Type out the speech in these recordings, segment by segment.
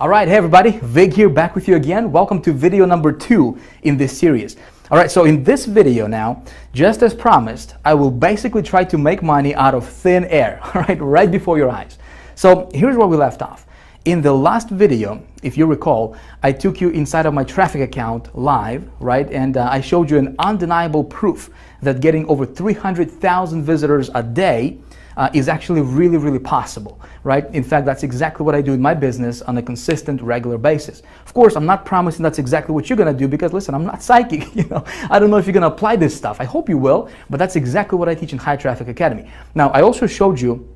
All right, hey everybody, Vig here, back with you again. Welcome to video number 2 in this series. All right, so in this video now, just as promised, I will basically try to make money out of thin air, all right before your eyes. So here's where we left off. In the last video, if you recall, I took you inside of my traffic account live, right? And I showed you an undeniable proof that getting over 300,000 visitors a day is actually really possible, right? In fact, that's exactly what I do in my business on a consistent, regular basis. Of course, I'm not promising that's exactly what you're gonna do because listen, I'm not psychic, I don't know if you're gonna apply this stuff. I hope you will, but that's exactly what I teach in High Traffic Academy. Now, I also showed you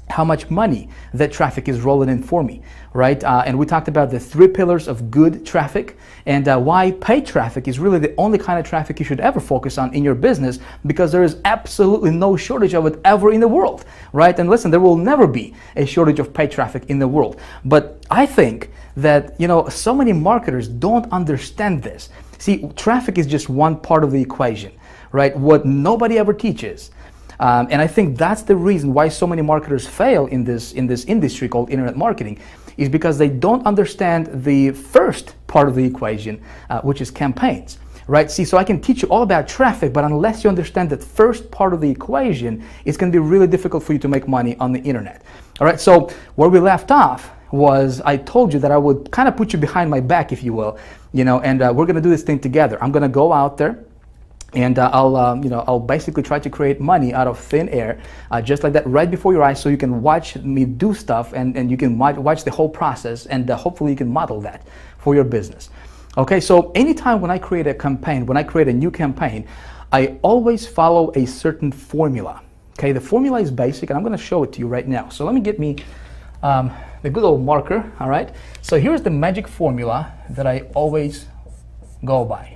how much money that traffic is rolling in for me, right? And we talked about the 3 pillars of good traffic and why paid traffic is really the only kind of traffic you should ever focus on in your business because there is absolutely no shortage of it ever in the world, right? And listen, there will never be a shortage of paid traffic in the world. But I think that, so many marketers don't understand this. See, traffic is just one part of the equation, right? What nobody ever teaches. And I think that's the reason why so many marketers fail in this industry called internet marketing is because they don't understand the first part of the equation, which is campaigns, right? See, so I can teach you all about traffic, but unless you understand that first part of the equation, it's going to be really difficult for you to make money on the internet. All right, so where we left off was I told you that I would kind of put you behind my back, if you will, and we're going to do this thing together. I'm going to go out there. And I'll basically try to create money out of thin air, just like that, right before your eyes, so you can watch me do stuff and you can watch the whole process, and hopefully you can model that for your business. Okay, so anytime when I create a campaign, when I create a new campaign, I always follow a certain formula. Okay, the formula is basic, and I'm going to show it to you right now. So let me get me the good old marker. All right, so here's the magic formula that I always go by.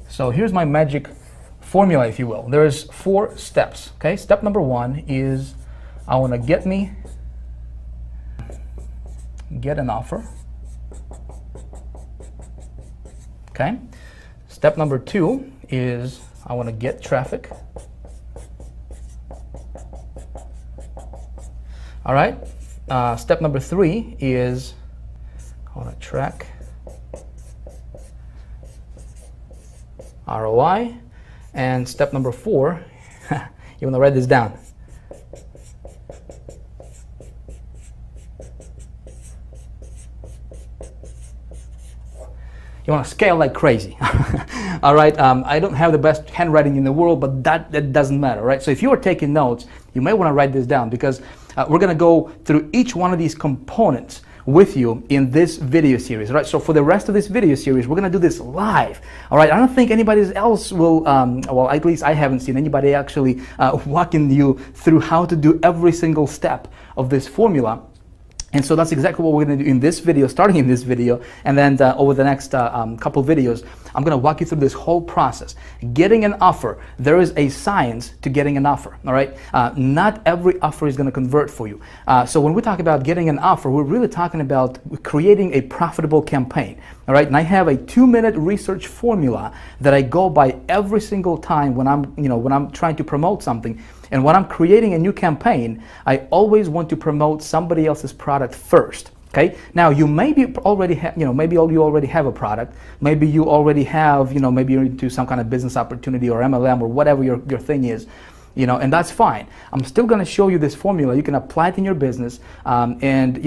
So here's my magic formula, if you will. There's 4 steps, okay? Step number 1 is I want to get an offer, okay? Step number 2 is I want to get traffic. All right? Step number 3 is I want to track ROI, and step number 4, you want to write this down. You want to scale like crazy. All right, I don't have the best handwriting in the world, but that doesn't matter, right? So if you are taking notes, you may want to write this down because we're going to go through each one of these components with you in this video series, right? So for the rest of this video series, we're gonna do this live, all right? I don't think anybody else will, well, at least I haven't seen anybody actually walking you through how to do every single step of this formula. And so that's exactly what we're going to do in this video, starting in this video, and then over the next couple videos, I'm going to walk you through this whole process. Getting an offer, there is a science to getting an offer, all right? Not every offer is going to convert for you. So when we talk about getting an offer, we're really talking about creating a profitable campaign, all right? And I have a 2-minute research formula that I go by every single time when I'm trying to promote something. And when I'm creating a new campaign, I always want to promote somebody else's product first. Okay. Now you maybe already have, maybe you already have a product. Maybe you already have, maybe you're into some kind of business opportunity or MLM or whatever your thing is, and that's fine. I'm still going to show you this formula. You can apply it in your business, and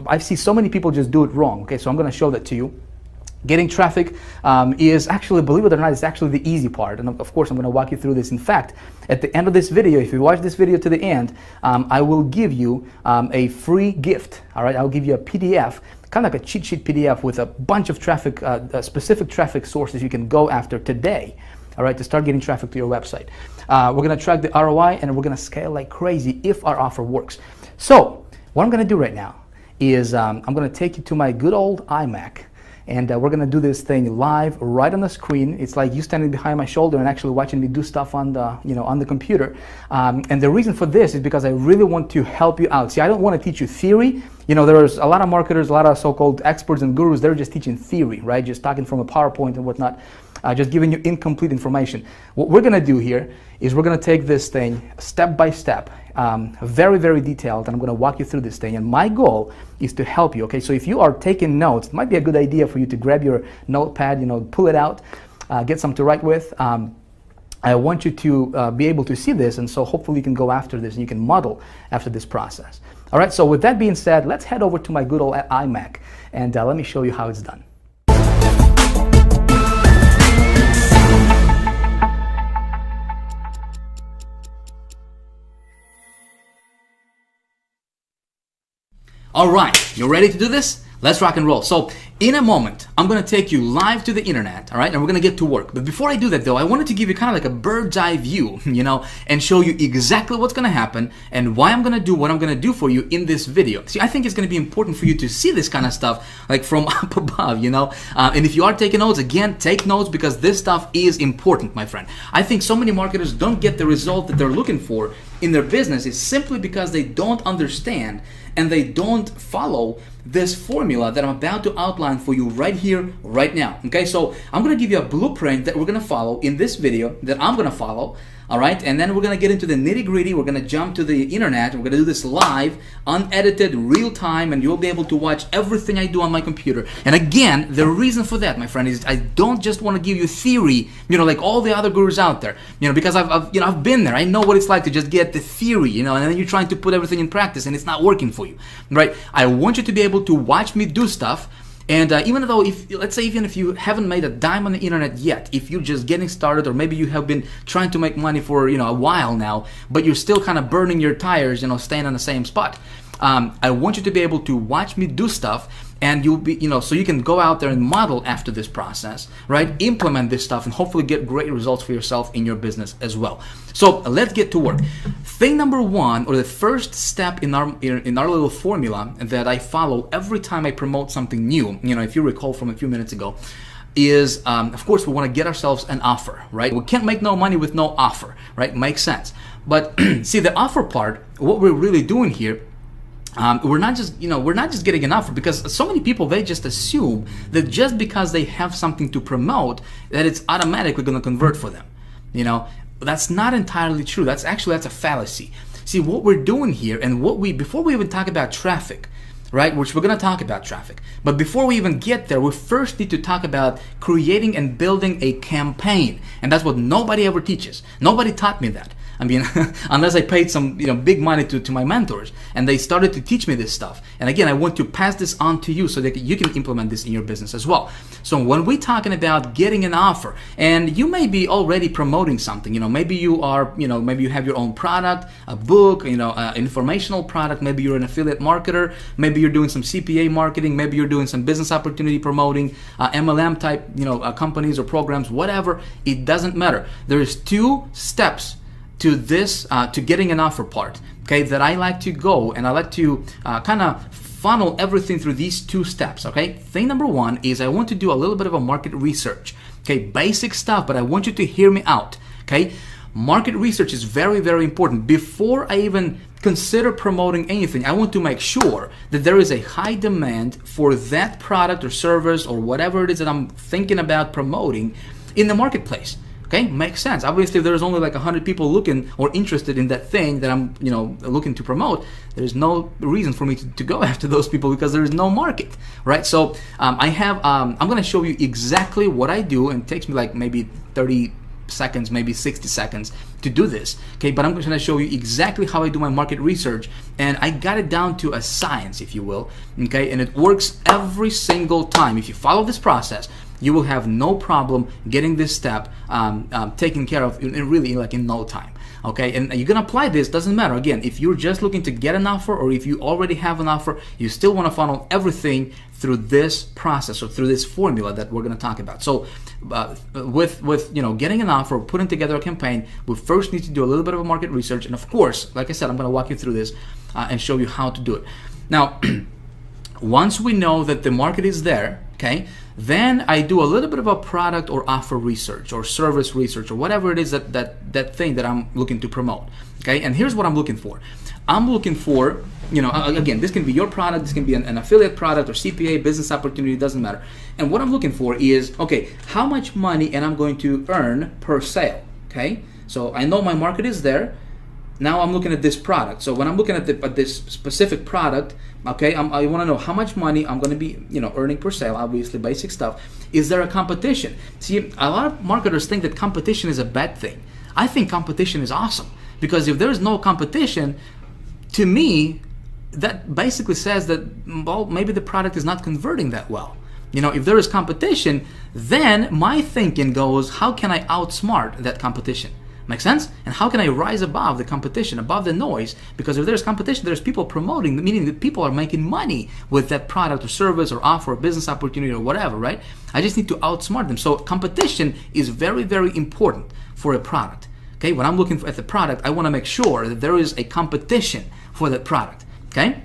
I see so many people just do it wrong. Okay, so I'm going to show that to you. Getting traffic is actually, believe it or not, it's actually the easy part. And of course, I'm going to walk you through this. In fact, at the end of this video, if you watch this video to the end, I will give you a free gift. All right, I'll give you a PDF, kind of like a cheat sheet PDF with a bunch of traffic, specific traffic sources you can go after today. All right, to start getting traffic to your website. We're going to track the ROI and we're going to scale like crazy if our offer works. So what I'm going to do right now is I'm going to take you to my good old iMac. And we're going to do this thing live right on the screen. It's like you standing behind my shoulder and actually watching me do stuff on the, on the computer. And the reason for this is because I really want to help you out. See, I don't want to teach you theory. There's a lot of marketers, a lot of so-called experts and gurus, they're just teaching theory, right? Just talking from a PowerPoint and whatnot. just giving you incomplete information. What we're going to do here is we're going to take this thing step by step, very, very detailed, and I'm going to walk you through this thing. And my goal is to help you, okay? So if you are taking notes, it might be a good idea for you to grab your notepad, pull it out, get something to write with. I want you to be able to see this, and so hopefully you can go after this and you can model after this process. All right, so with that being said, let's head over to my good old iMac, and let me show you how it's done. All right, you ready to do this? Let's rock and roll. So in a moment, I'm going to take you live to the internet, all right? And we're going to get to work. But before I do that, though, I wanted to give you kind of like a bird's eye view, and show you exactly what's going to happen and why I'm going to do what I'm going to do for you in this video. See, I think it's going to be important for you to see this kind of stuff like from up above, And if you are taking notes, again, take notes because this stuff is important, my friend. I think so many marketers don't get the result that they're looking for in their business is simply because they don't understand and they don't follow this formula that I'm about to outline for you right here, right now. Okay, so I'm gonna give you a blueprint that we're gonna follow in this video that I'm gonna follow. All right, and then we're gonna get into the nitty-gritty. We're gonna jump to the internet. We're gonna do this live, unedited, real time, and you'll be able to watch everything I do on my computer. And again, the reason for that, my friend, is I don't just want to give you theory, like all the other gurus out there, because I've been there. I know what it's like to just get the theory, and then you're trying to put everything in practice, and it's not working for you, right? I want you to be able to watch me do stuff. And even though, let's say even if you haven't made a dime on the internet yet, if you're just getting started, or maybe you have been trying to make money for a while now, but you're still kind of burning your tires, staying on the same spot, I want you to be able to watch me do stuff, and you'll be, so you can go out there and model after this process, right? Implement this stuff and hopefully get great results for yourself in your business as well. So let's get to work. Thing number one, or the first step in our little formula that I follow every time I promote something new, if you recall from a few minutes ago, is of course we want to get ourselves an offer, right? We can't make no money with no offer, right? Makes sense. But see, the offer part, what we're really doing here, we're not just getting an offer, because so many people, they just assume that just because they have something to promote that it's automatically going to convert for them. That's not entirely true. That's a fallacy. See, what we're doing here, and before we even talk about traffic, right, which we're going to talk about traffic, but before we even get there, we first need to talk about creating and building a campaign. And that's what nobody ever teaches. Nobody taught me that. I mean, unless I paid some big money to my mentors, and they started to teach me this stuff. And again, I want to pass this on to you so that you can implement this in your business as well. So when we're talking about getting an offer, and you may be already promoting something, maybe you are, maybe you have your own product, a book, informational product, maybe you're an affiliate marketer, maybe you're doing some CPA marketing, maybe you're doing some business opportunity promoting, MLM type, companies or programs, whatever. It doesn't matter. There's 2 steps to this, to getting an offer part, okay, that I like to go, and I like to kind of funnel everything through these 2 steps, okay? Thing number 1 is I want to do a little bit of a market research, okay? Basic stuff, but I want you to hear me out, okay? Market research is very, very important. Before I even consider promoting anything, I want to make sure that there is a high demand for that product or service or whatever it is that I'm thinking about promoting in the marketplace. Okay, makes sense. Obviously, if there's only like 100 people looking or interested in that thing that I'm, looking to promote, there's no reason for me to go after those people because there is no market, right? So I'm going to show you exactly what I do, and it takes me like maybe 30 seconds, maybe 60 seconds to do this, okay? But I'm going to show you exactly how I do my market research, and I got it down to a science, if you will, okay? And it works every single time. If you follow this process, you will have no problem getting this step taken care of in no time. Okay, and you're gonna apply this, doesn't matter. Again, if you're just looking to get an offer, or if you already have an offer, you still want to funnel everything through this process or through this formula that we're gonna talk about. So with getting an offer, putting together a campaign, we first need to do a little bit of a market research, and of course, like I said, I'm gonna walk you through this and show you how to do it. Now, once we know that the market is there, Okay, then I do a little bit of a product or offer research or service research or whatever it is that thing that I'm looking to promote. Okay, and here's what I'm looking for. I'm looking for, again, this can be your product, this can be an affiliate product or CPA, business opportunity, doesn't matter. And what I'm looking for is, okay, how much money am I going to earn per sale? Okay, so I know my market is there. Now I'm looking at this product. So when I'm looking at this specific product, okay, I want to know how much money I'm going to be, earning per sale. Obviously, basic stuff. Is there a competition? See, a lot of marketers think that competition is a bad thing. I think competition is awesome, because if there is no competition, to me, that basically says that, well, maybe the product is not converting that well. If there is competition, then my thinking goes, how can I outsmart that competition? Make sense? And how can I rise above the competition, above the noise? Because if there's competition, there's people promoting, meaning that people are making money with that product or service or offer or business opportunity or whatever, right? I just need to outsmart them. So competition is very, very important for a product. Okay, when I'm looking at the product, I want to make sure that there is a competition for that product. Okay.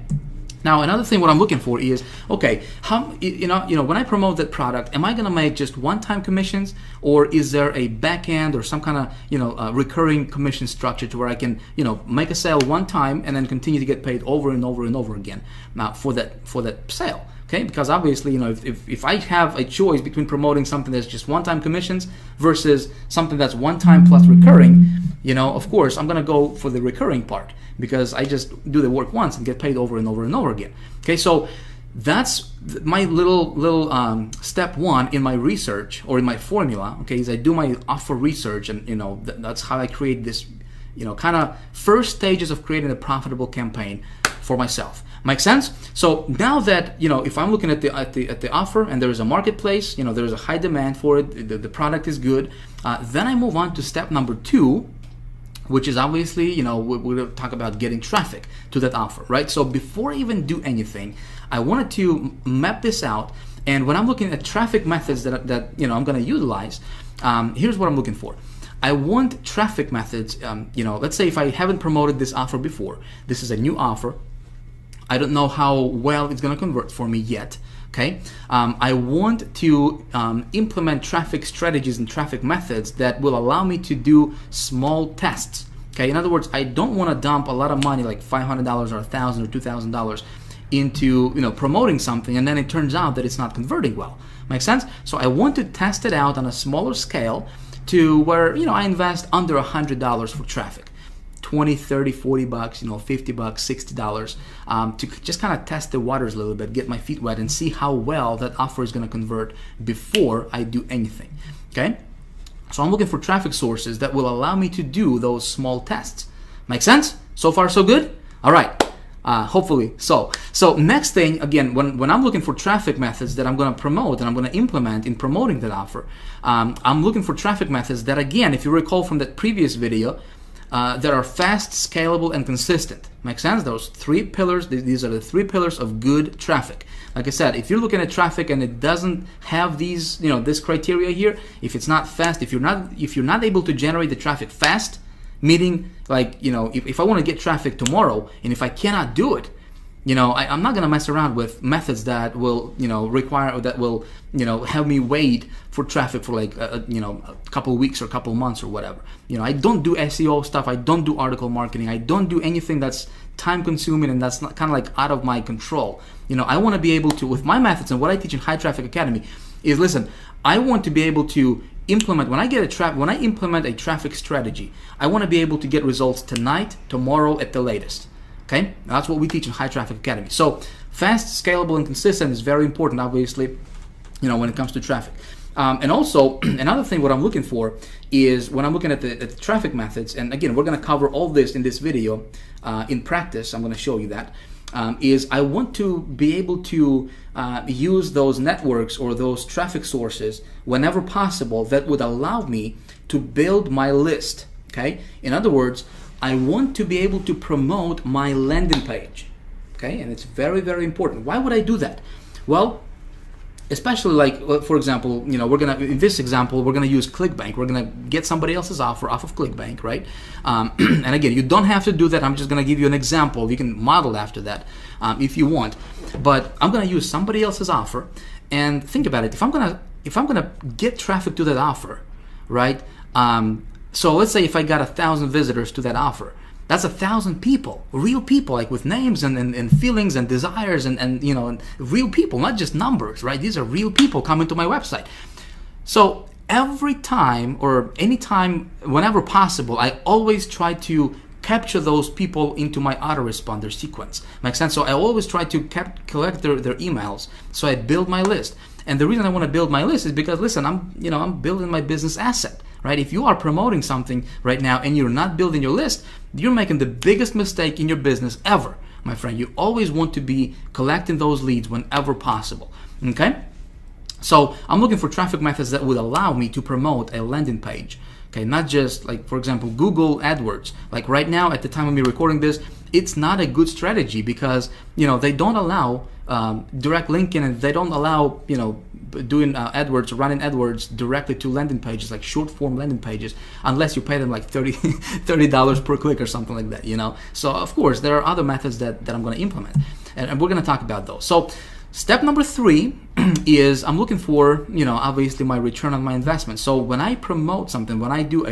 Now, another thing what I'm looking for is, okay, how, when I promote that product, am I going to make just one-time commissions, or is there a back end or some kind of, recurring commission structure to where I can, make a sale one time and then continue to get paid over and over and over again for that sale? Okay, because obviously, if I have a choice between promoting something that's just one-time commissions versus something that's one-time plus recurring, of course, I'm going to go for the recurring part, because I just do the work once and get paid over and over and over again. Okay, so that's my little step one in my research or in my formula. Okay, is I do my offer research, and that's how I create this, kind of first stages of creating a profitable campaign for myself. Make sense? So now that, if I'm looking at the offer and there is a marketplace, there's a high demand for it, the product is good, then I move on to step number 2, which is obviously, we're going to talk about getting traffic to that offer, right? So before I even do anything, I wanted to map this out. And when I'm looking at traffic methods that I'm going to utilize, here's what I'm looking for. I want traffic methods, let's say if I haven't promoted this offer before, this is a new offer, I don't know how well it's going to convert for me yet. Okay, I want to implement traffic strategies and traffic methods that will allow me to do small tests. Okay, in other words, I don't want to dump a lot of money, like $500 or $1,000 or $2,000, into promoting something, and then it turns out that it's not converting well. Make sense? So I want to test it out on a smaller scale to where I invest under $100 for traffic. 20, 30, 40 bucks, 50 bucks, $60, to just kind of test the waters a little bit, get my feet wet and see how well that offer is going to convert before I do anything. Okay? So I'm looking for traffic sources that will allow me to do those small tests. Make sense? So far, so good? All right. Hopefully so. So next thing, again, when I'm looking for traffic methods that I'm going to promote and I'm going to implement in promoting that offer, I'm looking for traffic methods that, again, if you recall from that previous video, that are fast, scalable, and consistent. Make sense? Those 3 pillars, these are the 3 pillars of good traffic. Like I said, if you're looking at traffic and it doesn't have these, this criteria here, if it's not fast, if you're not able to generate the traffic fast, meaning like, if I want to get traffic tomorrow and if I cannot do it, I'm not going to mess around with methods that will, require, or that will, have me wait for traffic for like, a couple of weeks or a couple of months or whatever. I don't do SEO stuff. I don't do article marketing. I don't do anything that's time consuming and that's not kind of like out of my control. I want to be able to, with my methods and what I teach in High Traffic Academy is, listen, I want to be able to implement, when I implement a traffic strategy, I want to be able to get results tonight, tomorrow at the latest. Okay, that's what we teach in High Traffic Academy. So fast, scalable, and consistent is very important, obviously, when it comes to traffic. And also, another thing what I'm looking for is when I'm looking at the traffic methods, and again, we're going to cover all this in this video in practice. I'm going to show you that. Is I want to be able to use those networks or those traffic sources whenever possible that would allow me to build my list. Okay, in other words, I want to be able to promote my landing page. Okay, and it's very, very important. Why would I do that? Well, especially like, for example, we're gonna, in this example, we're gonna use Clickbank. We're gonna get somebody else's offer off of Clickbank, right? And again, you don't have to do that. I'm just gonna give you an example. You can model after that if you want. But I'm gonna use somebody else's offer, And think about it. If I'm gonna get traffic to that offer, right? So let's say if I got 1,000 visitors to that offer, that's 1,000 people, real people, like with names and feelings and desires and you know, and real people, not just numbers, right? These are real people coming to my website. So every time or anytime, whenever possible, I always try to capture those people into my autoresponder sequence. Makes sense? So I always try to collect their emails. So I build my list. And the reason I want to build my list is because, listen, I'm building my business asset, right? If you are promoting something right now and you're not building your list, you're making the biggest mistake in your business ever, my friend. You always want to be collecting those leads whenever possible, okay? So I'm looking for traffic methods that would allow me to promote a landing page. Okay, not just like, for example, Google AdWords. Like right now, at the time of me recording this, it's not a good strategy because, you know, they don't allow direct linking, and they don't allow, you know, doing AdWords, running AdWords directly to landing pages, like short form landing pages, unless you pay them like $30 per click or something like that, you know. So of course, there are other methods that I'm going to implement, and we're going to talk about those. So step number 3 is I'm looking for, you know, obviously my return on my investment. So when I promote something, when I do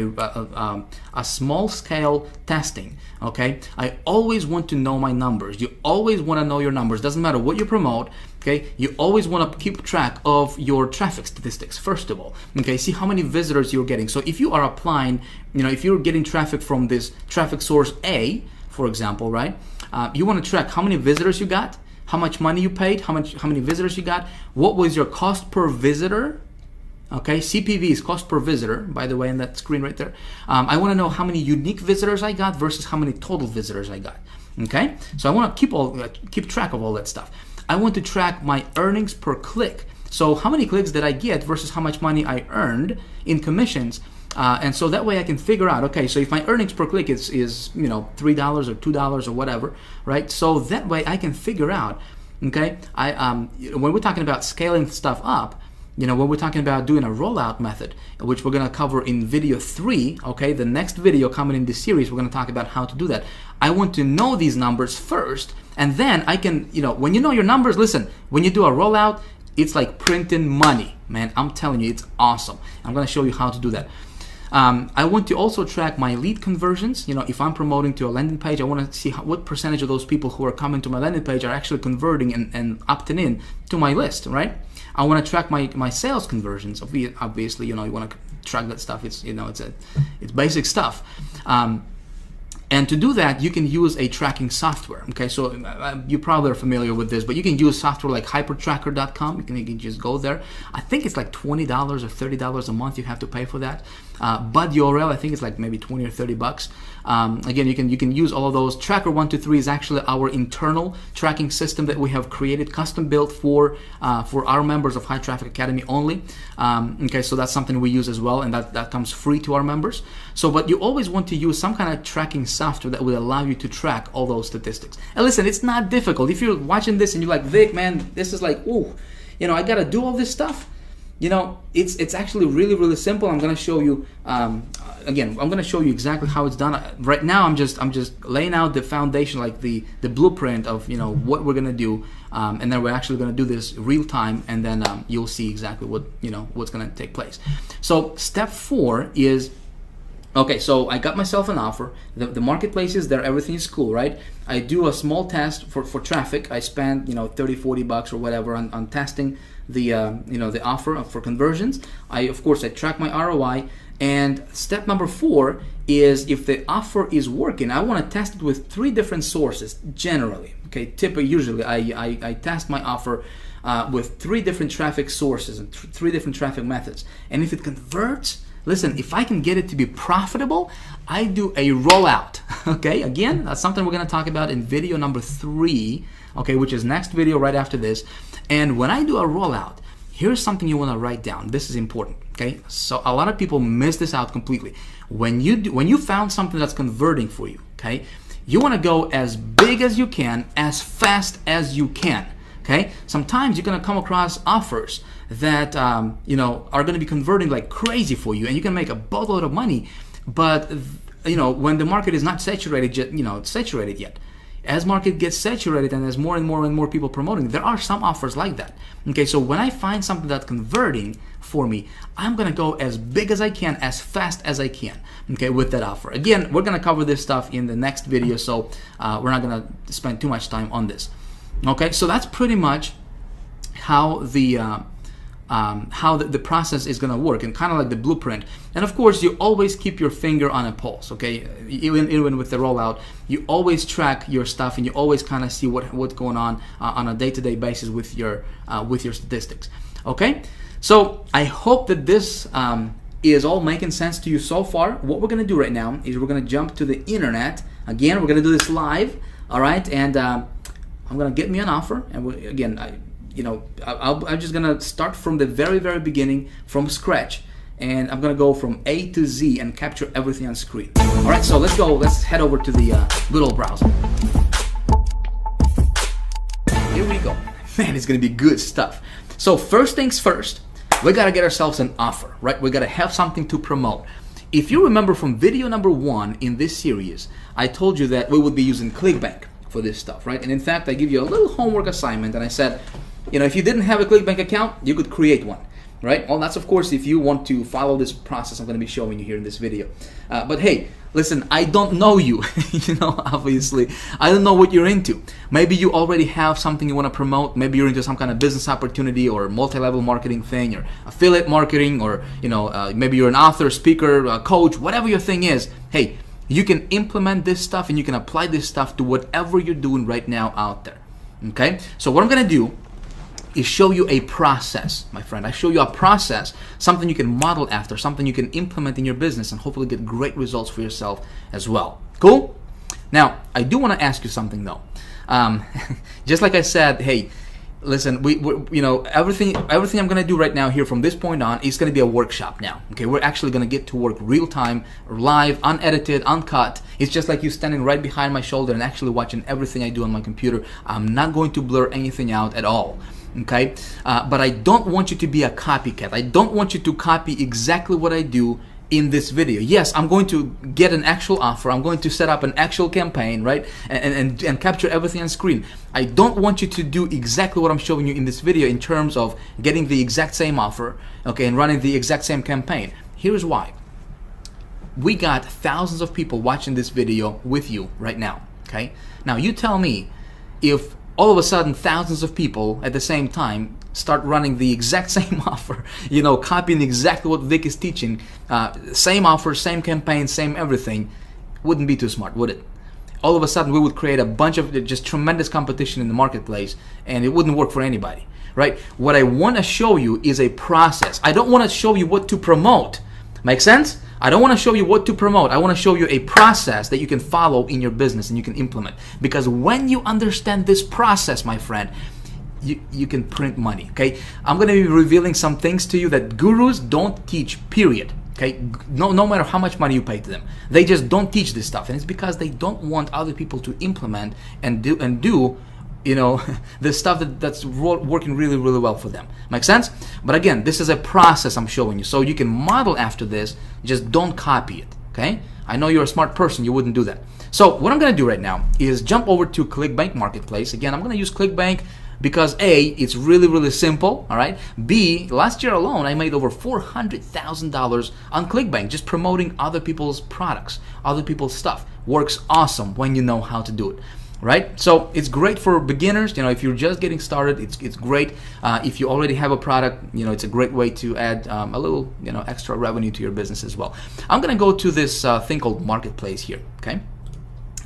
a small scale testing, okay, I always want to know my numbers. You always want to know your numbers. Doesn't matter what you promote, okay, you always want to keep track of your traffic statistics, first of all, okay, see how many visitors you're getting. So if you are applying, you know, if you're getting traffic from this traffic source A, for example, right, you want to track how many visitors you got, how much money you paid, how many visitors you got, what was your cost per visitor, okay, CPV is cost per visitor, by the way, in that screen right there. I want to know how many unique visitors I got versus how many total visitors I got, okay? So I want to keep track of all that stuff. I want to track my earnings per click. So how many clicks did I get versus how much money I earned in commissions. And so that way I can figure out, okay, so if my earnings per click is you know, $3 or $2 or whatever, right? So that way I can figure out, okay, when we're talking about scaling stuff up, you know, when we're talking about doing a rollout method, which we're going to cover in video 3, okay, the next video coming in this series, we're going to talk about how to do that. I want to know these numbers first, and then I can, you know, when you know your numbers, listen, when you do a rollout, it's like printing money, man. I'm telling you, it's awesome. I'm going to show you how to do that. I want to also track my lead conversions. You know, if I'm promoting to a landing page, I want to see what percentage of those people who are coming to my landing page are actually converting and opting in to my list, right? I want to track my sales conversions. Obviously, you know, you want to track that stuff. It's, you know, it's basic stuff. And to do that, you can use a tracking software. Okay, so you probably are familiar with this, but you can use software like hypertracker.com. You can just go there. I think it's like $20 or $30 a month you have to pay for that. Bud URL, I think it's like maybe 20 or 30 bucks. Again, you can use all of those. Tracker 123 is actually our internal tracking system that we have created, custom built for our members of High Traffic Academy only. Okay, so that's something we use as well, and that comes free to our members. So, but you always want to use some kind of tracking software that will allow you to track all those statistics. And listen, it's not difficult. If you're watching this and you're like, Vic, man, this is like, ooh, you know, I gotta do all this stuff. You know, it's actually really, really simple. I'm going to show you, again, I'm going to show you exactly how it's done. Right now, I'm just laying out the foundation, like the blueprint of, you know, what we're going to do. And then we're actually going to do this real time, and then you'll see exactly what, you know, what's going to take place. So step 4 is, okay, so I got myself an offer. The marketplace is there. Everything is cool, right? I do a small test for traffic. I spend, you know, 30, 40 bucks or whatever on testing the you know, the offer for conversions. Of course I track my ROI. And step number 4 is, if the offer is working, I want to test it with 3 different sources generally. Okay, usually I test my offer with 3 different traffic sources and 3 different traffic methods. And if it converts, listen, if I can get it to be profitable, I do a rollout. Okay, again, that's something we're going to talk about in video number 3, okay, which is next video right after this. And when I do a rollout, here's something you want to write down. This is important, okay? So a lot of people miss this out completely. When you found something that's converting for you, okay, you want to go as big as you can, as fast as you can. Okay, sometimes you're going to come across offers that you know, are going to be converting like crazy for you, and you can make a boatload of money. But you know, when the market is not saturated yet, as market gets saturated and as more and more people promoting, there are some offers like that. Okay, so when I find something that's converting for me, I'm gonna go as big as I can, as fast as I can, okay, with that offer. Again, we're gonna cover this stuff in the next video, so we're not gonna spend too much time on this. Okay, so that's pretty much how the process is going to work, and kind of like the blueprint. And of course, you always keep your finger on a pulse, okay? Even with the rollout, you always track your stuff, and you always kind of see what's going on a day-to-day basis with your statistics, okay? So I hope that this is all making sense to you so far. What we're going to do right now is we're going to jump to the internet. Again, we're going to do this live, all right? And I'm going to get me an offer, and I'm just gonna start from the very beginning, from scratch, and I'm gonna go from A to Z and capture everything on screen. All right, so let's go. Let's head over to the good old browser. Here we go. Man, it's gonna be good stuff. So first things first, we gotta get ourselves an offer, right? We gotta have something to promote. If you remember from video number 1 in this series, I told you that we would be using Clickbank for this stuff, right? And in fact, I give you a little homework assignment, and I said, you know, if you didn't have a Clickbank account, you could create one, right? Well, that's of course if you want to follow this process I'm going to be showing you here in this video. But hey, listen, I don't know you, you know, obviously. I don't know what you're into. Maybe you already have something you want to promote. Maybe you're into some kind of business opportunity or multi-level marketing thing or affiliate marketing, or, you know, maybe you're an author, speaker, coach, whatever your thing is. Hey, you can implement this stuff and you can apply this stuff to whatever you're doing right now out there, okay? So what I'm going to do is show you a process, my friend. I show you a process, something you can model after, something you can implement in your business and hopefully get great results for yourself as well. Cool? Now, I do want to ask you something though. Just like I said, hey, listen, we you know, everything I'm going to do right now here from this point on is going to be a workshop now. Okay, we're actually going to get to work real time, live, unedited, uncut. It's just like you standing right behind my shoulder and actually watching everything I do on my computer. I'm not going to blur anything out at all. Okay, but I don't want you to be a copycat. I don't want you to copy exactly what I do in this video. Yes, I'm going to get an actual offer. I'm going to set up an actual campaign, right? And capture everything on screen. I don't want you to do exactly what I'm showing you in this video in terms of getting the exact same offer, okay, and running the exact same campaign. Here's why. We got thousands of people watching this video with you right now, okay? Now you tell me if all of a sudden thousands of people at the same time start running the exact same offer, you know, copying exactly what Vic is teaching, same offer, same campaign, same everything, wouldn't be too smart, would it? All of a sudden we would create a bunch of just tremendous competition in the marketplace, and it wouldn't work for anybody, right? What I want to show you is a process. I don't want to show you what to promote. Make sense? I don't want to show you what to promote. I want to show you a process that you can follow in your business and you can implement. Because when you understand this process, my friend, you can print money, okay? I'm going to be revealing some things to you that gurus don't teach, period. Okay, no matter how much money you pay to them, they just don't teach this stuff, and it's because they don't want other people to implement and do you know, the stuff that's working really well for them. Make sense? But again, this is a process I'm showing you, so you can model after this. Just don't copy it. Okay? I know you're a smart person, you wouldn't do that. So what I'm going to do right now is jump over to Clickbank Marketplace. Again, I'm going to use Clickbank because A, it's really simple, all right? B, last year alone, I made over $400,000 on Clickbank just promoting other people's products, other people's stuff. Works awesome when you know how to do it, right? So it's great for beginners. You know, if you're just getting started, it's great. If you already have a product, you know, it's a great way to add a little, you know, extra revenue to your business as well. I'm going to go to this thing called Marketplace here, okay?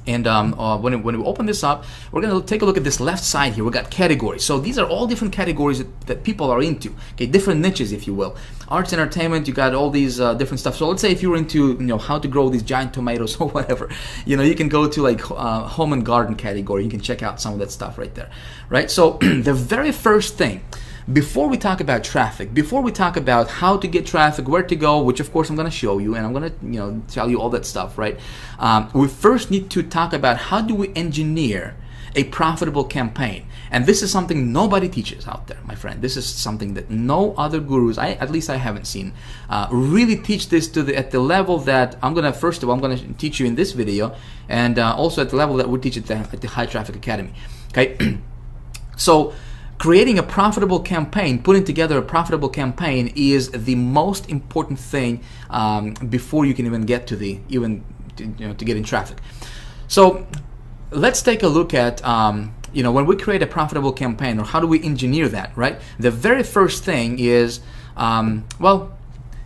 And when we open this up, we're going to take a look at this left side here. We got categories. So these are all different categories that people are into. Okay, different niches, if you will. Arts, entertainment. You got all these different stuff. So let's say if you're into, you know, how to grow these giant tomatoes or whatever, you know, you can go to like home and garden category. You can check out some of that stuff right there, right? So the very first thing, before we talk about traffic, before we talk about how to get traffic, where to go, which of course I'm going to show you, and I'm going to, you know, tell you all that stuff, right? We first need to talk about how do we engineer a profitable campaign. And this is something nobody teaches out there, my friend. This is something that no other gurus, at least I haven't seen, really teach this at the level that I'm gonna, first of all, I'm gonna teach you in this video, and also at the level that we teach at the High Traffic Academy. Okay, so creating a profitable campaign, putting together a profitable campaign is the most important thing before you can even get to to get in traffic. So let's take a look at when we create a profitable campaign, or how do we engineer that, right? The very first thing is, well,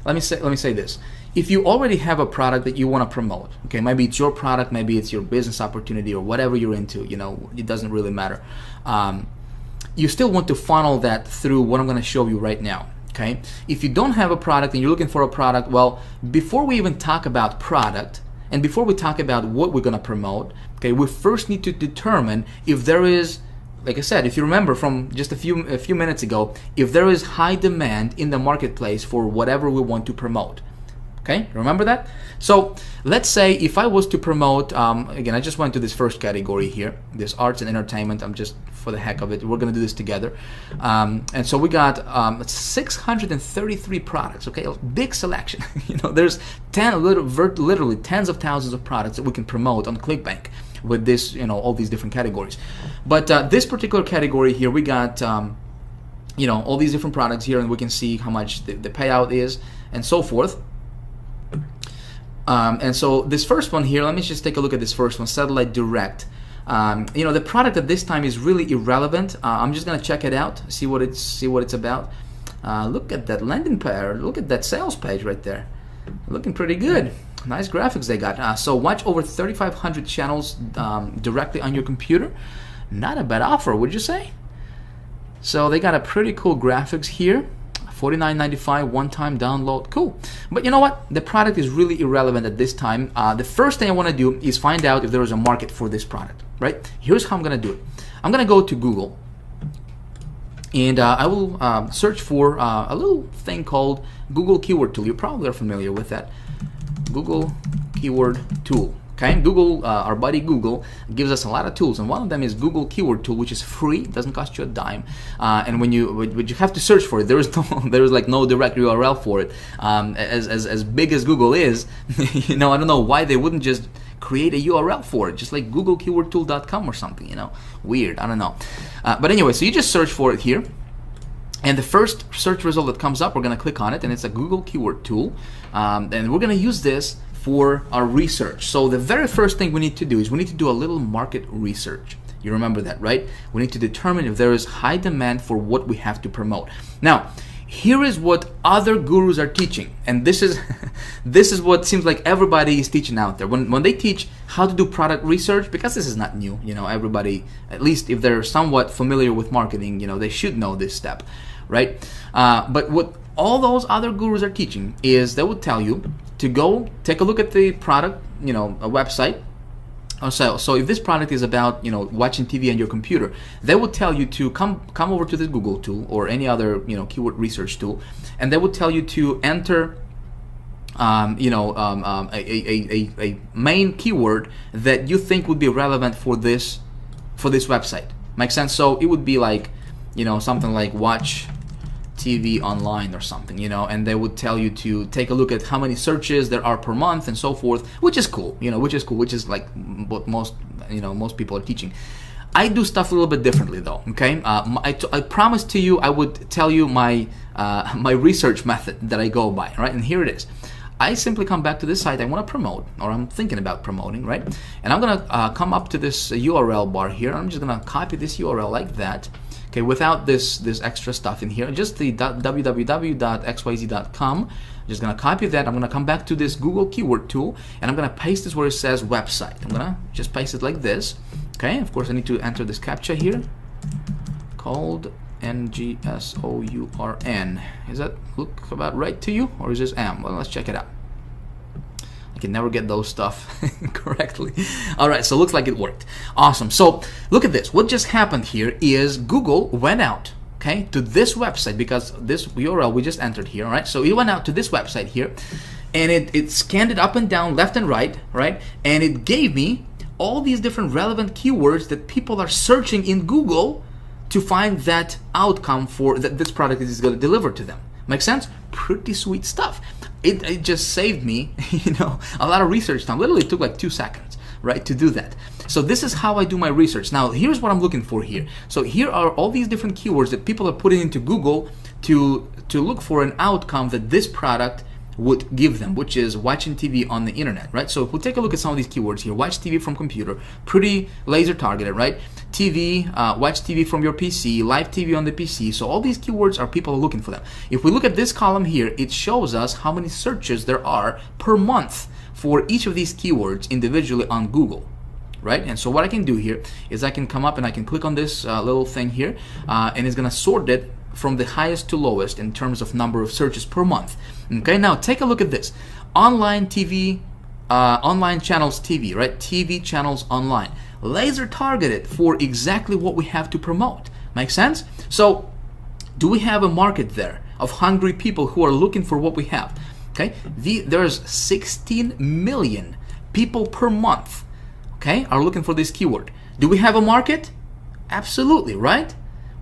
let me say this. If you already have a product that you want to promote, okay, maybe it's your product, maybe it's your business opportunity, or whatever you're into, it doesn't really matter. You still want to funnel that through what I'm going to show you right now. Okay, if you don't have a product and you're looking for a product, well, before we even talk about product, and before we talk about what we're going to promote, okay, we first need to determine if there is, like I said, if you remember from just a few minutes ago, if there is high demand in the marketplace for whatever we want to promote. Okay, remember that? So let's say if I was to promote, again, I just went to this first category here, this arts and entertainment. I'm just, for the heck of it, we're gonna do this together. And so we got 633 products, okay, a big selection. There's literally tens of thousands of products that we can promote on Clickbank with this, all these different categories. But this particular category here, we got, all these different products here, and we can see how much the payout is and so forth. And so this first one here, let me just take a look at this first one, Satellite Direct. The product at this time is really irrelevant. I'm just gonna check it out, see what it's about. Look at that landing page, look at that sales page right there, looking pretty good. Nice graphics they got. So watch over 3,500 channels directly on your computer. Not a bad offer, would you say? So they got a pretty cool graphics here. $49.95 one-time download, cool. But you know what? The product is really irrelevant at this time. The first thing I want to do is find out if there is a market for this product, right? Here's how I'm going to do it. I'm going to go to Google, and I will search for a little thing called Google Keyword Tool. You probably are familiar with that. Google Keyword Tool. Okay, Google, our buddy Google, gives us a lot of tools, and one of them is Google Keyword Tool, which is free. It doesn't cost you a dime, and when you have to search for it, there is like no direct URL for it. As big as Google is, I don't know why they wouldn't just create a URL for it, just like googlekeywordtool.com or something. Weird. I don't know, but anyway, so you just search for it here. And the first search result that comes up, we're going to click on it, and it's a Google Keyword Tool, and we're going to use this for our research. So the very first thing we need to do is we need to do a little market research. You remember that, right? We need to determine if there is high demand for what we have to promote. Now, here is what other gurus are teaching, and this is this is what seems like everybody is teaching out there. When they teach how to do product research, because this is not new, everybody, at least if they're somewhat familiar with marketing, they should know this step, right? But what all those other gurus are teaching is they would tell you to go take a look at the product, a website. So if this product is about watching TV on your computer, they will tell you to come over to this Google tool or any other keyword research tool, and they will tell you to enter a main keyword that you think would be relevant for this website. Makes sense? So it would be like something like watch TV online or something, and they would tell you to take a look at how many searches there are per month and so forth, which is cool, which is like what most people are teaching. I do stuff a little bit differently though, okay? I promised to you I would tell you my my research method that I go by, right? And here it is. I simply come back to this site I want to promote, or I'm thinking about promoting, right? And I'm gonna come up to this URL bar here. I'm just gonna copy this URL like that. Okay, without this extra stuff in here, just the www.xyz.com. I'm just gonna copy that. I'm gonna come back to this Google Keyword Tool, and I'm gonna paste this where it says website. I'm gonna just paste it like this. Okay, of course I need to enter this CAPTCHA here, called NGSOURN. Does that look about right to you, or is this M? Well, let's check it out. I can never get those stuff correctly. All right, so looks like it worked. Awesome. So look at this. What just happened here is Google went out, okay, to this website, because this URL we just entered here, all right? So it went out to this website here, and it scanned it up and down, left and right, and it gave me all these different relevant keywords that people are searching in Google to find that outcome for that this product is going to deliver to them. Make sense? Pretty sweet stuff. It just saved me, a lot of research time. Literally took like 2 seconds, right, to do that. So this is how I do my research. Now, here's what I'm looking for here. So here are all these different keywords that people are putting into Google to look for an outcome that this product would give them, which is watching TV on the internet, right? So if we take a look at some of these keywords here, watch TV from computer, pretty laser targeted, right? TV, watch TV from your PC, live TV on the PC. So all these keywords are people looking for them. If we look at this column here, it shows us how many searches there are per month for each of these keywords individually on Google, right? And so what I can do here is I can come up and I can click on this little thing here, and it's gonna sort it from the highest to lowest in terms of number of searches per month. Okay, now take a look at this. Online TV, online channels TV, right? TV channels online. Laser targeted for exactly what we have to promote. Make sense? So do we have a market there of hungry people who are looking for what we have? Okay, there's 16 million people per month, okay, are looking for this keyword. Do we have a market? Absolutely, right?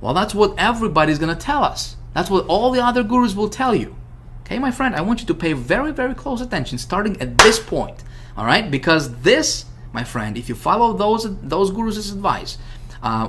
Well, that's what everybody's gonna tell us. That's what all the other gurus will tell you. Okay, my friend, I want you to pay very, very close attention starting at this point, all right? Because this, my friend, if you follow those gurus' advice,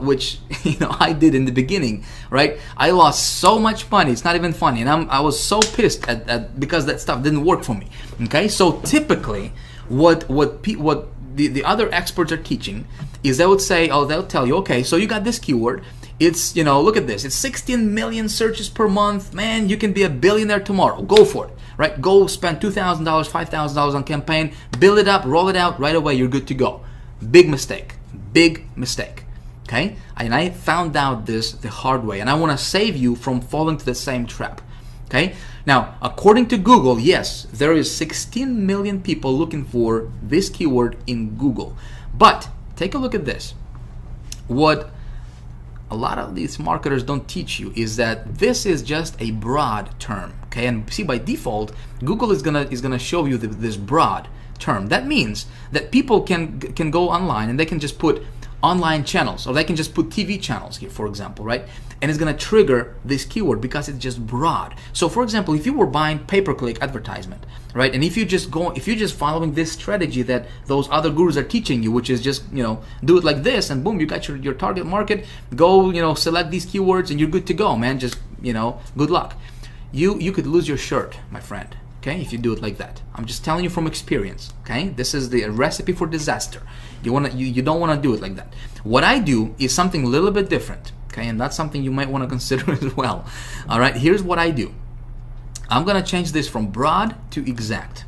which I did in the beginning, right? I lost so much money. It's not even funny, and I was so pissed at because that stuff didn't work for me. Okay, so typically, what the other experts are teaching is they would say, they'll tell you, okay, so you got this keyword. It's, look at this. It's 16 million searches per month. Man, you can be a billionaire tomorrow. Go for it, right? Go spend $2,000, $5,000 on campaign, build it up, roll it out right away. You're good to go. Big mistake. Big mistake. Okay? And I found out this the hard way, and I want to save you from falling to the same trap. Okay? Now, according to Google, yes, there is 16 million people looking for this keyword in Google. But take a look at this. What a lot of these marketers don't teach you is that this is just a broad term. Okay? And see, by default, Google is gonna show you this broad term. That means that people can go online and they can just put online channels, or they can just put TV channels here, for example, right? And it's gonna trigger this keyword because it's just broad. So for example, if you were buying pay-per-click advertisement, right? And if you're just following this strategy that those other gurus are teaching you, which is just, do it like this and boom, you got your target market, go, select these keywords and you're good to go, man. Just, good luck. You could lose your shirt, my friend. Okay, if you do it like that. I'm just telling you from experience. Okay, this is the recipe for disaster. You don't want to do it like that. What I do is something a little bit different. Okay, and that's something you might want to consider as well. All right, here's what I do. I'm gonna change this from broad to exact.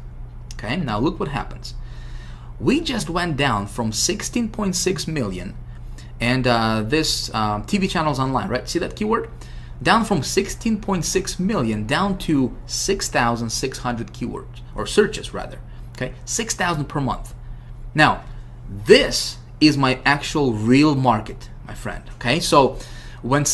Okay, now look what happens. We just went down from 16.6 million, and this TV channels online. Right? See that keyword? Down from 16.6 million down to 6,600 keywords, or searches rather. Okay, 6,000 per month. Now, this is my actual real market, my friend. Okay, so when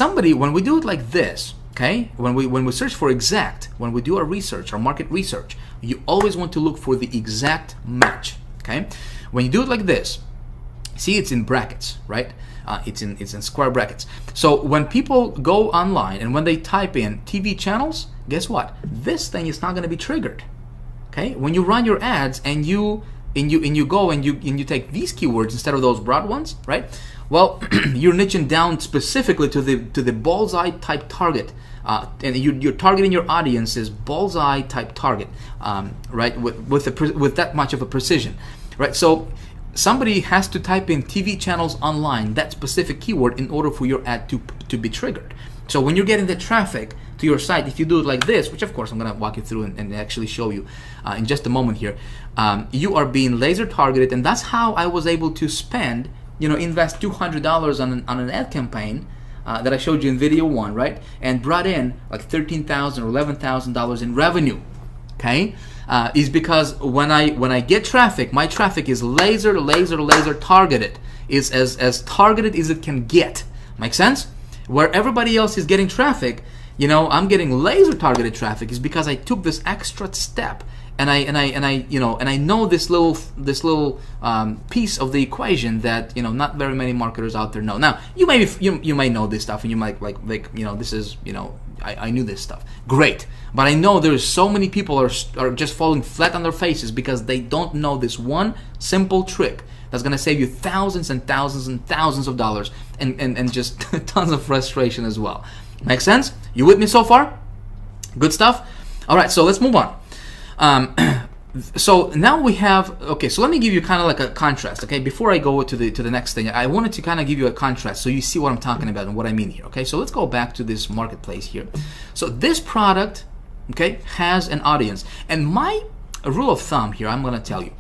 we do it like this, okay, when we search for exact, when we do our research, our market research, you always want to look for the exact match. Okay, when you do it like this, see, it's in brackets, right? It's in square brackets. So when people go online and when they type in TV channels, guess what? This thing is not going to be triggered. Okay? When you run your ads and you go and you take these keywords instead of those broad ones, right? Well, you're niching down specifically to the bullseye type target, and you're targeting your audience's bullseye type target, right? With that much of a precision, right? So somebody has to type in TV channels online, that specific keyword, in order for your ad to be triggered. So when you're getting the traffic to your site, if you do it like this, which of course I'm going to walk you through and actually show you in just a moment here, you are being laser targeted, and that's how I was able to spend, invest $200 on an ad campaign that I showed you in video 1, right? And brought in like $13,000 or $11,000 in revenue. Okay, is because when I get traffic, my traffic is laser targeted. Is as targeted as it can get. Make sense? Where everybody else is getting traffic, I'm getting laser targeted traffic is because I took this extra step I know this little piece of the equation that not very many marketers out there know. Now you may know this stuff, and you might like this is I knew this stuff. Great, but I know there's so many people are just falling flat on their faces because they don't know this one simple trick that's gonna save you thousands and thousands and thousands of dollars and just tons of frustration as well. Make sense? You with me so far? Good stuff. All right, so let's move on. So now we have, okay, so let me give you kind of like a contrast, okay? Before I go to the next thing, I wanted to kind of give you a contrast so you see what I'm talking about and what I mean here, okay? So let's go back to this marketplace here. So this product, okay, has an audience. And my rule of thumb here, I'm going to tell you,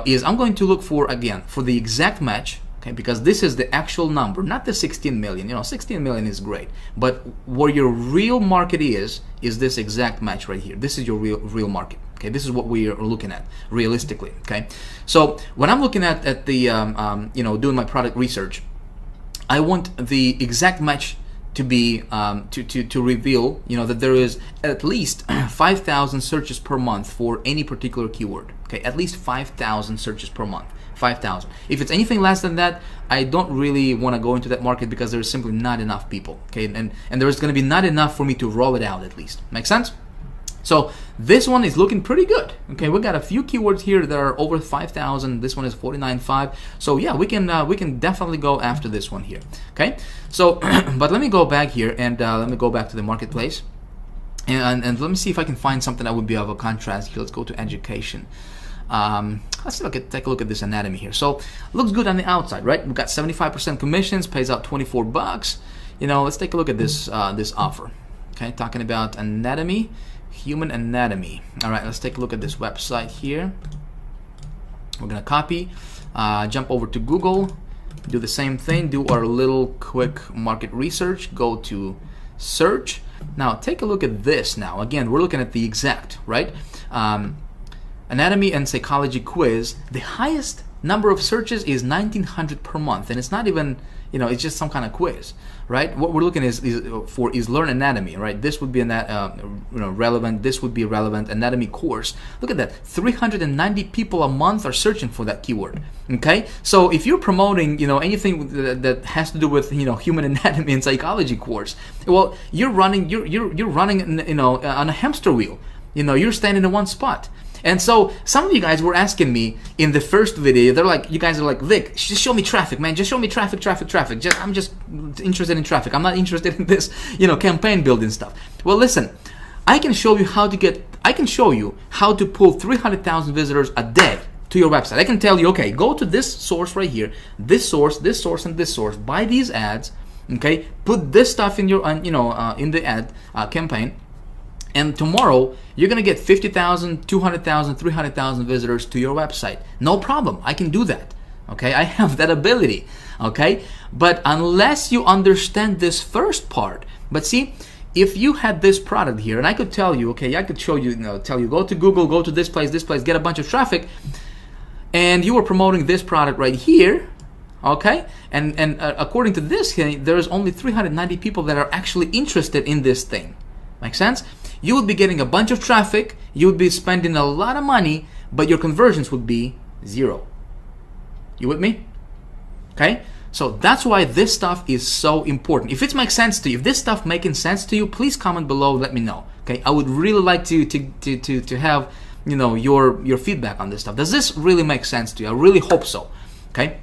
is I'm going to look for, again, for the exact match, okay? Because this is the actual number, not the 16 million. 16 million is great, but where your real market is this exact match right here. This is your real market. Okay, this is what we are looking at realistically. Okay, so when I'm looking at the doing my product research, I want the exact match to be to reveal that there is at least 5,000 searches per month for any particular keyword. Okay, at least 5,000 searches per month. 5,000. If it's anything less than that, I don't really want to go into that market because there's simply not enough people. Okay, and there's going to be not enough for me to roll it out at least. Make sense? So this one is looking pretty good. Okay, we got a few keywords here that are over 5,000. This one is 49.5. So yeah, we can definitely go after this one here. Okay, so but let me go back here and let me go back to the marketplace and let me see if I can find something that would be of a contrast here. Let's go to education. Let's take a look at this anatomy here. So looks good on the outside, right? We've got 75% commissions, pays out 24 bucks. Let's take a look at this this offer. Okay, talking about anatomy. Human anatomy. All right, let's take a look at this website here. We're gonna copy, jump over to Google, do the same thing, do our little quick market research, go to search. Now take a look at this. Now again, we're looking at the exact, right? Anatomy and psychology quiz. The highest number of searches is 1,900 per month, and it's not even, it's just some kind of quiz, right? What we're looking is learn anatomy, right? This would be relevant. This would be a relevant anatomy course. Look at that, 390 people a month are searching for that keyword. Okay, so if you're promoting, anything that has to do with, human anatomy and psychology course, well, you're running, you're running, on a hamster wheel. You're standing in one spot. And so some of you guys were asking me in the first video, you guys are like, Vic, just show me traffic, man. Just show me traffic. I'm just interested in traffic. I'm not interested in this, campaign building stuff. Well, listen, I can show you how to pull 300,000 visitors a day to your website. I can tell you, okay, go to this source right here, this source, and this source, buy these ads, okay, put this stuff in your, in the ad campaign. And tomorrow, you're going to get 50,000, 200,000, 300,000 visitors to your website. No problem. I can do that. Okay, I have that ability. Okay, but unless you understand this first part, but see, if you had this product here, and I could tell you, okay, I could show you, tell you, go to Google, go to this place, get a bunch of traffic, and you were promoting this product right here, okay, and according to this, there's only 390 people that are actually interested in this thing. Make sense? You would be getting a bunch of traffic, you would be spending a lot of money, but your conversions would be 0. You with me? Okay? So that's why this stuff is so important. If it makes sense to you, if this stuff making sense to you, please comment below, let me know. Okay? I would really like to have, your feedback on this stuff. Does this really make sense to you? I really hope so. Okay?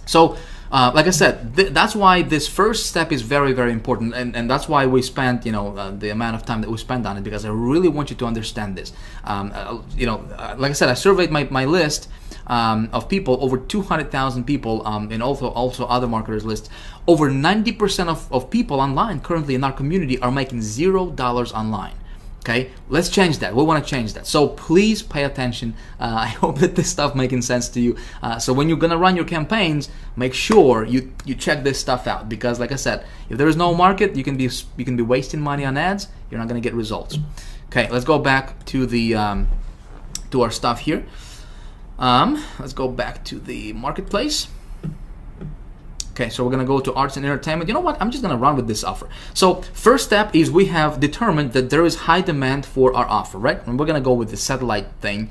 So like I said, that's why this first step is very, very important, and that's why we spent, the amount of time that we spent on it, because I really want you to understand this. Like I said, I surveyed my list of people, over 200,000 people, and also other marketers lists. Over 90% of people online currently in our community are making $0 online. Okay, let's change that. We want to change that. So please pay attention. I hope that this stuff making sense to you. So when you're gonna run your campaigns, make sure you check this stuff out, because like I said, if there is no market, you can be wasting money on ads. You're not gonna get results. Okay, let's go back to the to our stuff here. Let's go back to the marketplace. Okay, so we're gonna go to arts and entertainment. You know what? I'm just gonna run with this offer. So first step is we have determined that there is high demand for our offer, right? And we're gonna go with the satellite thing,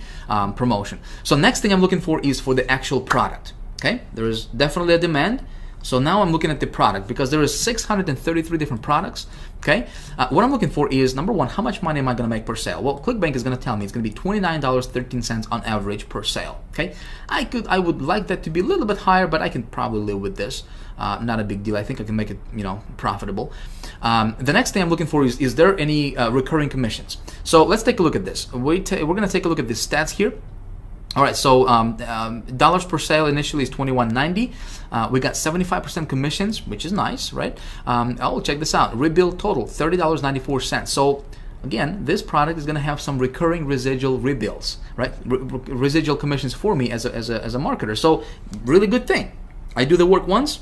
promotion. So next thing I'm looking for is for the actual product. Okay, there is definitely a demand. So now I'm looking at the product because there is 633 different products. Okay, what I'm looking for is number one, how much money am I going to make per sale? Well, Clickbank is going to tell me it's going to be $29.13 on average per sale. Okay, I would like that to be a little bit higher, but I can probably live with this. Not a big deal. I think I can make it, profitable. The next thing I'm looking for is there any recurring commissions? So let's take a look at this. We're going to take a look at the stats here. All right, so dollars per sale initially is $21.90. We got 75% commissions, which is nice, right? Oh, check this out. Rebill total, $30.94. So again, this product is going to have some recurring residual rebills, right? Residual commissions for me as a marketer. So really good thing. I do the work once,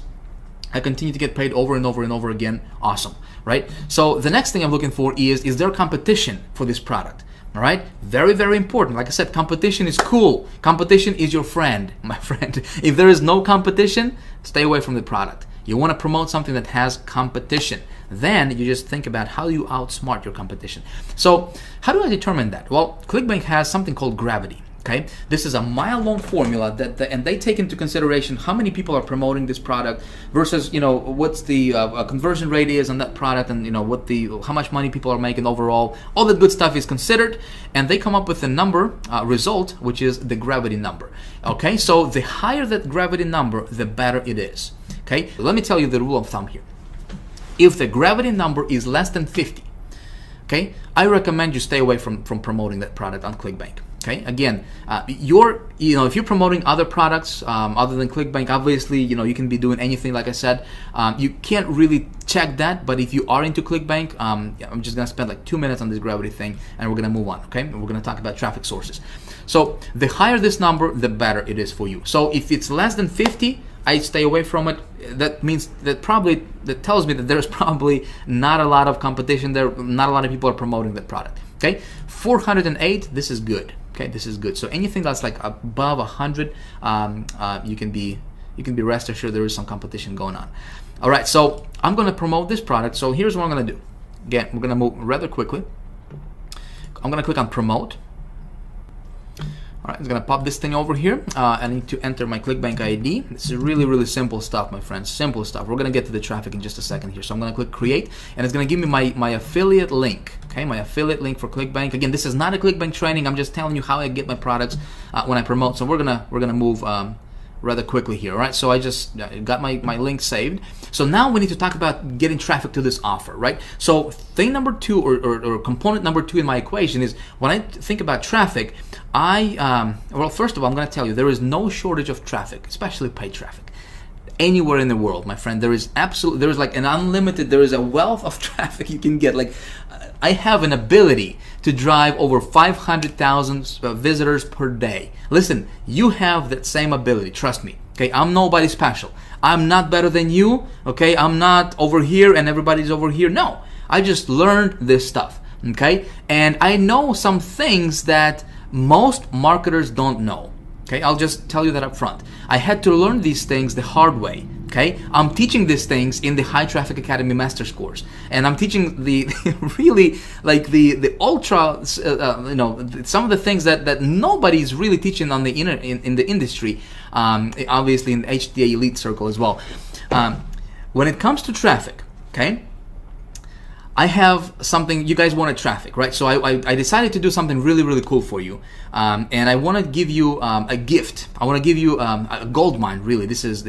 I continue to get paid over and over and over again. Awesome, right? So the next thing I'm looking for is there competition for this product? All right, very, very important. Like I said, competition is cool. Competition is your friend, my friend. If there is no competition, stay away from the product. You want to promote something that has competition. Then you just think about how you outsmart your competition. So how do I determine that? Well, Clickbank has something called gravity. Okay, this is a mile-long formula and they take into consideration how many people are promoting this product versus what's the conversion rate is on that product, and how much money people are making overall. All that good stuff is considered, and they come up with a number result, which is the gravity number. Okay, so the higher that gravity number, the better it is. Okay, let me tell you the rule of thumb here. If the gravity number is less than 50, okay, I recommend you stay away from promoting that product on Clickbank. Okay, again, if you're promoting other products other than Clickbank, obviously, you can be doing anything. Like I said, you can't really check that. But if you are into Clickbank, I'm just gonna spend like 2 minutes on this gravity thing, and we're gonna move on. Okay, and we're gonna talk about traffic sources. So the higher this number, the better it is for you. So if it's less than 50, I stay away from it. That means that tells me that there's probably not a lot of competition there. Not a lot of people are promoting that product. Okay, 408. This is good. Okay, this is good. So anything that's like above 100, you can be rest assured there is some competition going on. All right, so I'm going to promote this product. So here's what I'm going to do. Again, we're going to move rather quickly. I'm going to click on promote. All right, I'm going to pop this thing over here. I need to enter my Clickbank ID. This is really, really simple stuff, my friends. Simple stuff. We're going to get to the traffic in just a second here. So I'm going to click create, and it's going to give me my affiliate link. Okay, my affiliate link for Clickbank. Again, this is not a Clickbank training. I'm just telling you how I get my products when I promote. So we're gonna move rather quickly here. All right, so I just got my link saved. So now we need to talk about getting traffic to this offer, right? So thing number two, or component number two in my equation is when I think about traffic, well, first of all, I'm going to tell you there is no shortage of traffic, especially paid traffic. Anywhere in the world, my friend, there is like an unlimited, there is a wealth of traffic you can get. Like, I have an ability to drive over 500,000 visitors per day. Listen, you have that same ability, trust me. Okay, I'm nobody special. I'm not better than you. Okay, I'm not over here and everybody's over here. No, I just learned this stuff. Okay, and I know some things that most marketers don't know. Okay, I'll just tell you that up front. I had to learn these things the hard way. Okay, I'm teaching these things in the High Traffic Academy Master's course, and I'm teaching the really like the ultra, some of the things that nobody's really teaching on the in the industry. Obviously in the HTA Elite Circle as well. When it comes to traffic, okay, I have something. You guys wanted traffic, right? So I decided to do something really, really cool for you, and I want to give you a gift. I want to give you a gold mine. Really, this is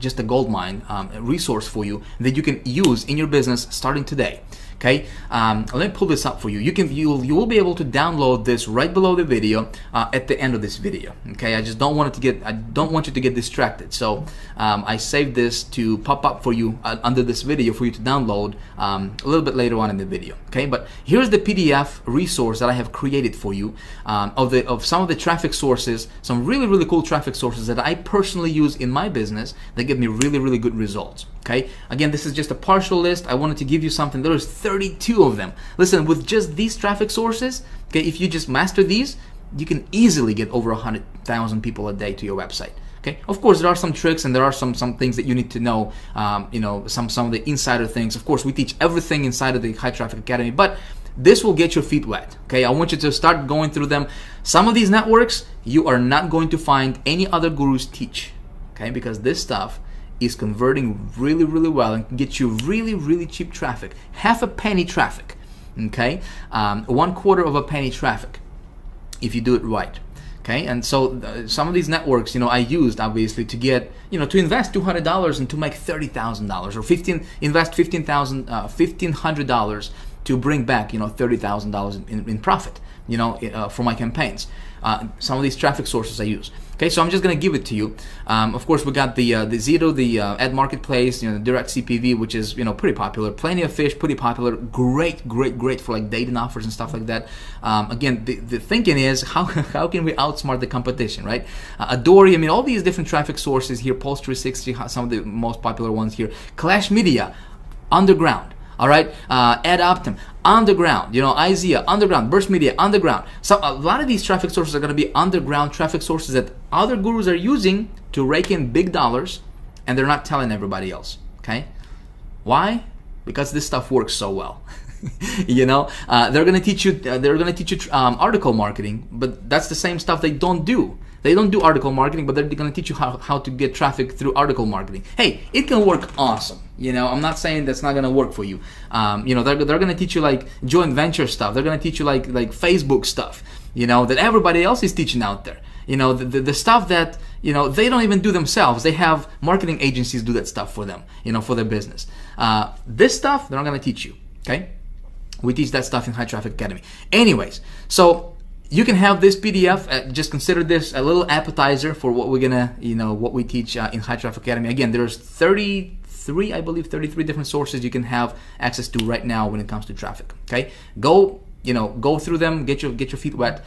just a gold mine resource for you that you can use in your business starting today. Okay, let me pull this up for you. You will be able to download this right below the video at the end of this video. Okay, I don't want you to get distracted. So I saved this to pop up for you under this video for you to download a little bit later on in the video. Okay, but here's the PDF resource that I have created for you of some of the traffic sources, some really, really cool traffic sources that I personally use in my business that give me really, really good results. Okay, again, this is just a partial list. I wanted to give you something. There is 32 of them. Listen, with just these traffic sources, okay, if you just master these, you can easily get over 100,000 people a day to your website. Okay, of course there are some tricks and there are some things that you need to know, you know, some of the insider things. Of course, we teach everything inside of the High Traffic Academy, but this will get your feet wet. Okay, I want you to start going through them. Some of these networks you are not going to find any other gurus teach. Okay, because this stuff is converting really, really well and can get you really, really cheap traffic. Half a penny traffic. Okay, 1/4 of a penny traffic if you do it right. Okay, and so some of these networks, you know, I used obviously to get, you know, to invest $200 and to make $30,000, or invest $1,500 to bring back, you know, $30,000 in profit, you know, for my campaigns. Some of these traffic sources I use. Okay, so I'm just gonna give it to you. Of course, we got the Zito, the ad marketplace, you know, the direct CPV, which is, you know, pretty popular. Plenty of Fish, pretty popular. Great for like dating offers and stuff like that. Again, the thinking is how can we outsmart the competition, right? Adori, I mean, all these different traffic sources here. Pulse 360, some of the most popular ones here. Clash Media, underground. All right, Ad Optim, underground, you know, IZEA, underground, Burst Media, underground. So a lot of these traffic sources are going to be underground traffic sources that other gurus are using to rake in big dollars, and they're not telling everybody else. Okay, why? Because this stuff works so well. You know, they're going to teach you. Article marketing, but that's the same stuff they don't do. They don't do article marketing, but they're going to teach you how to get traffic through article marketing. Hey, it can work awesome. You know, I'm not saying that's not going to work for you. You know, they're going to teach you like joint venture stuff. They're going to teach you like Facebook stuff, you know, that everybody else is teaching out there. You know, the stuff that, you know, they don't even do themselves. They have marketing agencies do that stuff for them, you know, for their business. This stuff, they're not going to teach you, okay? We teach that stuff in High Traffic Academy. Anyways, so you can have this PDF. Just consider this a little appetizer for what we're gonna, you know, what we teach in High Traffic Academy. Again, there's 33, I believe, 33 different sources you can have access to right now when it comes to traffic. Okay, go through them, get your feet wet.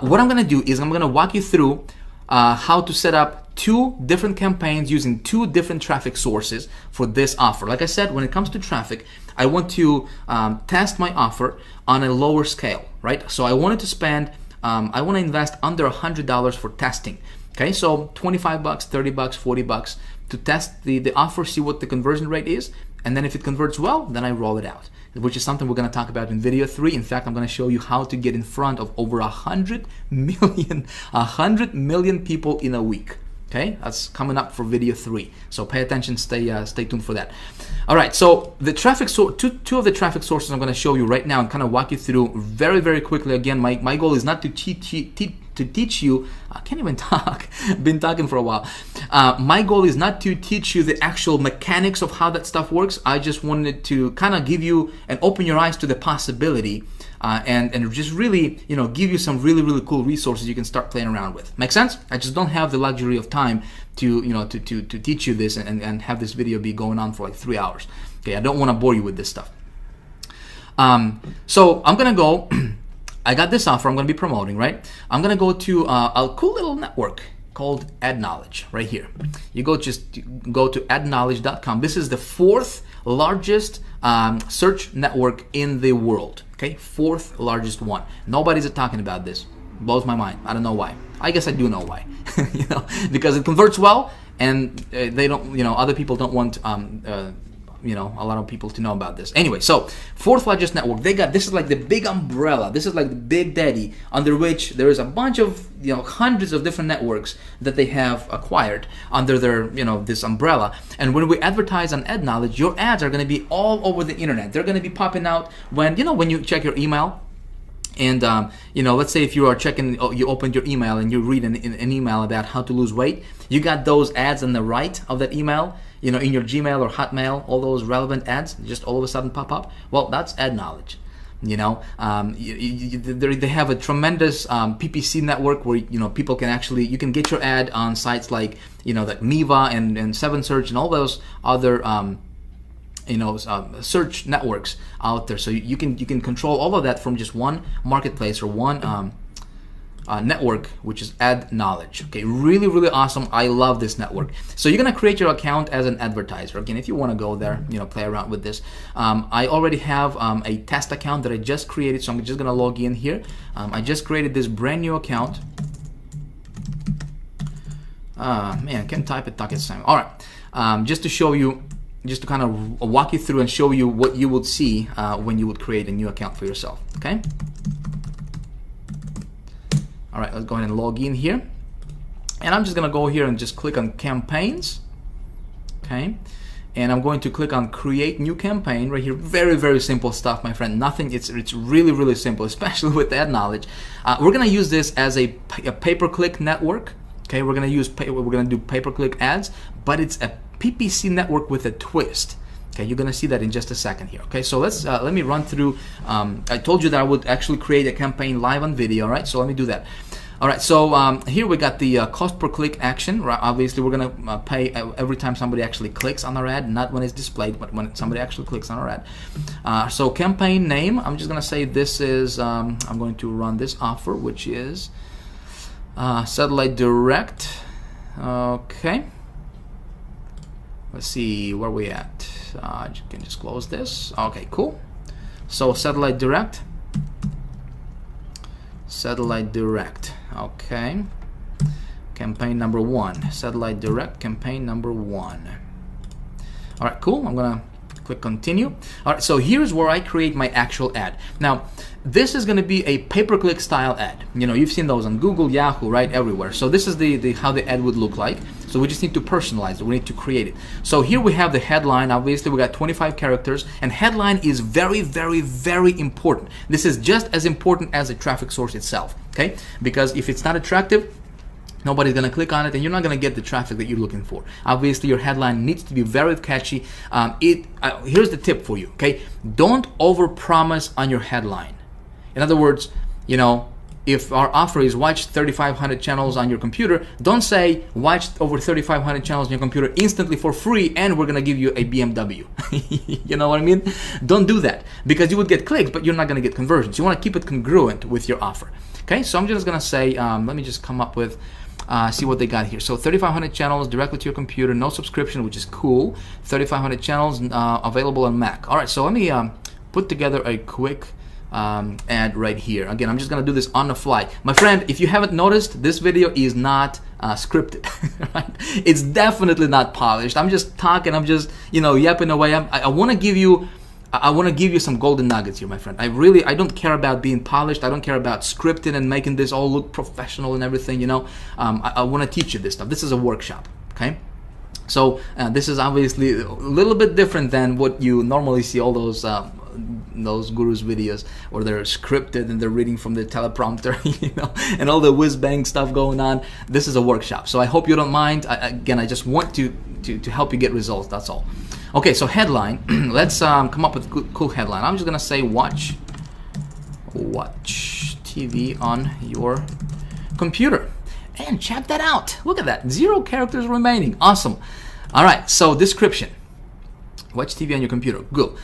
What I'm gonna do is I'm gonna walk you through how to set up 2 different campaigns using 2 different traffic sources for this offer. Like I said, when it comes to traffic, I want to test my offer on a lower scale, right? So I wanted to spend, I want to invest under $100 for testing. Okay, so 25 bucks, 30 bucks, 40 bucks to test the offer, see what the conversion rate is, and then if it converts well, then I roll it out, which is something we're going to talk about in video 3. In fact, I'm going to show you how to get in front of over 100 million people in a week. Okay, that's coming up for video 3. So pay attention, stay tuned for that. All right, so the traffic two of the traffic sources I'm going to show you right now and kind of walk you through very, very quickly. Again, my goal is not to teach you. I can't even talk. Been talking for a while. My goal is not to teach you the actual mechanics of how that stuff works. I just wanted to kind of give you and open your eyes to the possibility. And just really, you know, give you some really, really cool resources you can start playing around with. Make sense? I just don't have the luxury of time to, you know, to teach you this and have this video be going on for like 3 hours. Okay, I don't want to bore you with this stuff. So I'm gonna go. I got this offer I'm gonna be promoting, right? I'm gonna go to a cool little network called AdKnowledge right here. You go to adknowledge.com. This is the 4th largest search network in the world. Okay, 4th largest one. Nobody's talking about this. Blows my mind. I don't know why. I guess I do know why. You know, because it converts well, and they don't. You know, other people don't want. You know, a lot of people to know about this. Anyway, so 4th largest network. They got, this is like the big umbrella. This is like the big daddy under which there is a bunch of, you know, hundreds of different networks that they have acquired under their, you know, this umbrella. And when we advertise on AdKnowledge, your ads are going to be all over the internet. They're going to be popping out when, you know, when you check your email. And you know, let's say if you are checking, you opened your email and you read an email about how to lose weight, you got those ads on the right of that email, you know, in your Gmail or Hotmail, all those relevant ads just all of a sudden pop up. Well, that's AdKnowledge. You know, they have a tremendous PPC network where, you know, people can actually, you can get your ad on sites like, you know, like Miva and 7Search and all those other you know, search networks out there. So you can control all of that from just one marketplace or one network, which is AdKnowledge. Okay, really, really awesome. I love this network. So you're gonna create your account as an advertiser. Again, if you want to go there, you know, play around with this. I already have a test account that I just created, so I'm just gonna log in here. I just created this brand new account. Man, can't type it, talk at the same. All right, just to show you, just to kind of walk you through and show you what you would see when you would create a new account for yourself. Okay. All right, let's go ahead and log in here, and I'm just gonna go here and just click on campaigns. Okay. And I'm going to click on create new campaign right here. Very, very simple stuff, my friend. Nothing, it's really, really simple, especially with ad knowledge. We're gonna use this as a pay-per-click network. Okay, we're gonna do pay-per-click ads, but it's a PPC network with a twist. Okay, you're gonna see that in just a second here. Okay, so let me run through. I told you that I would actually create a campaign live on video, right? So let me do that. All right, so here we got the cost per click action. Right? Obviously, we're gonna pay every time somebody actually clicks on our ad, not when it's displayed, but when somebody actually clicks on our ad. So campaign name, I'm just gonna say this is, I'm going to run this offer, which is Satellite Direct. Okay. Let's see where we at. You can just close this. Okay, cool. So Satellite Direct. Satellite Direct. Okay. Campaign number 1. Satellite Direct, campaign number 1. All right, cool. I'm gonna click continue. All right, so here's where I create my actual ad. Now, this is gonna be a pay-per-click style ad. You know, you've seen those on Google, Yahoo, right, everywhere. So this is the how the ad would look like. So we just need to personalize it. We need to create it. So here we have the headline. Obviously, we got 25 characters, and headline is very, very, very important. This is just as important as the traffic source itself, okay? Because if it's not attractive, nobody's gonna click on it, and you're not gonna get the traffic that you're looking for. Obviously, your headline needs to be very catchy. Here's the tip for you, okay? Don't overpromise on your headline. In other words, you know, if our offer is watch 3,500 channels on your computer, don't say watch over 3,500 channels on your computer instantly for free and we're gonna give you a BMW. You know what I mean? Don't do that, because you would get clicks, but you're not gonna get conversions. You wanna keep it congruent with your offer. Okay, so I'm just gonna say, let me just come up with, see what they got here. So 3,500 channels directly to your computer, no subscription, which is cool. 3,500 channels available on Mac. All right, so let me put together a quick ad right here. Again, I'm just gonna do this on the fly. My friend, if you haven't noticed, this video is not scripted. Right? It's definitely not polished. I'm just talking, I'm just, you know, yapping away. I want to give you some golden nuggets here, my friend. I don't care about being polished. I don't care about scripting and making this all look professional and everything, you know. I want to teach you this stuff. This is a workshop, okay? So this is obviously a little bit different than what you normally see all those gurus videos where they're scripted and they're reading from the teleprompter, you know, and all the whiz-bang stuff going on. This is a workshop, so I hope you don't mind. Again, I just want to help you get results, that's all. Okay, so headline. Let's come up with a cool headline. I'm just gonna say watch TV on your computer. And check that out. Look at that. 0 characters remaining. Awesome. All right, so description. Watch TV on your computer. Good.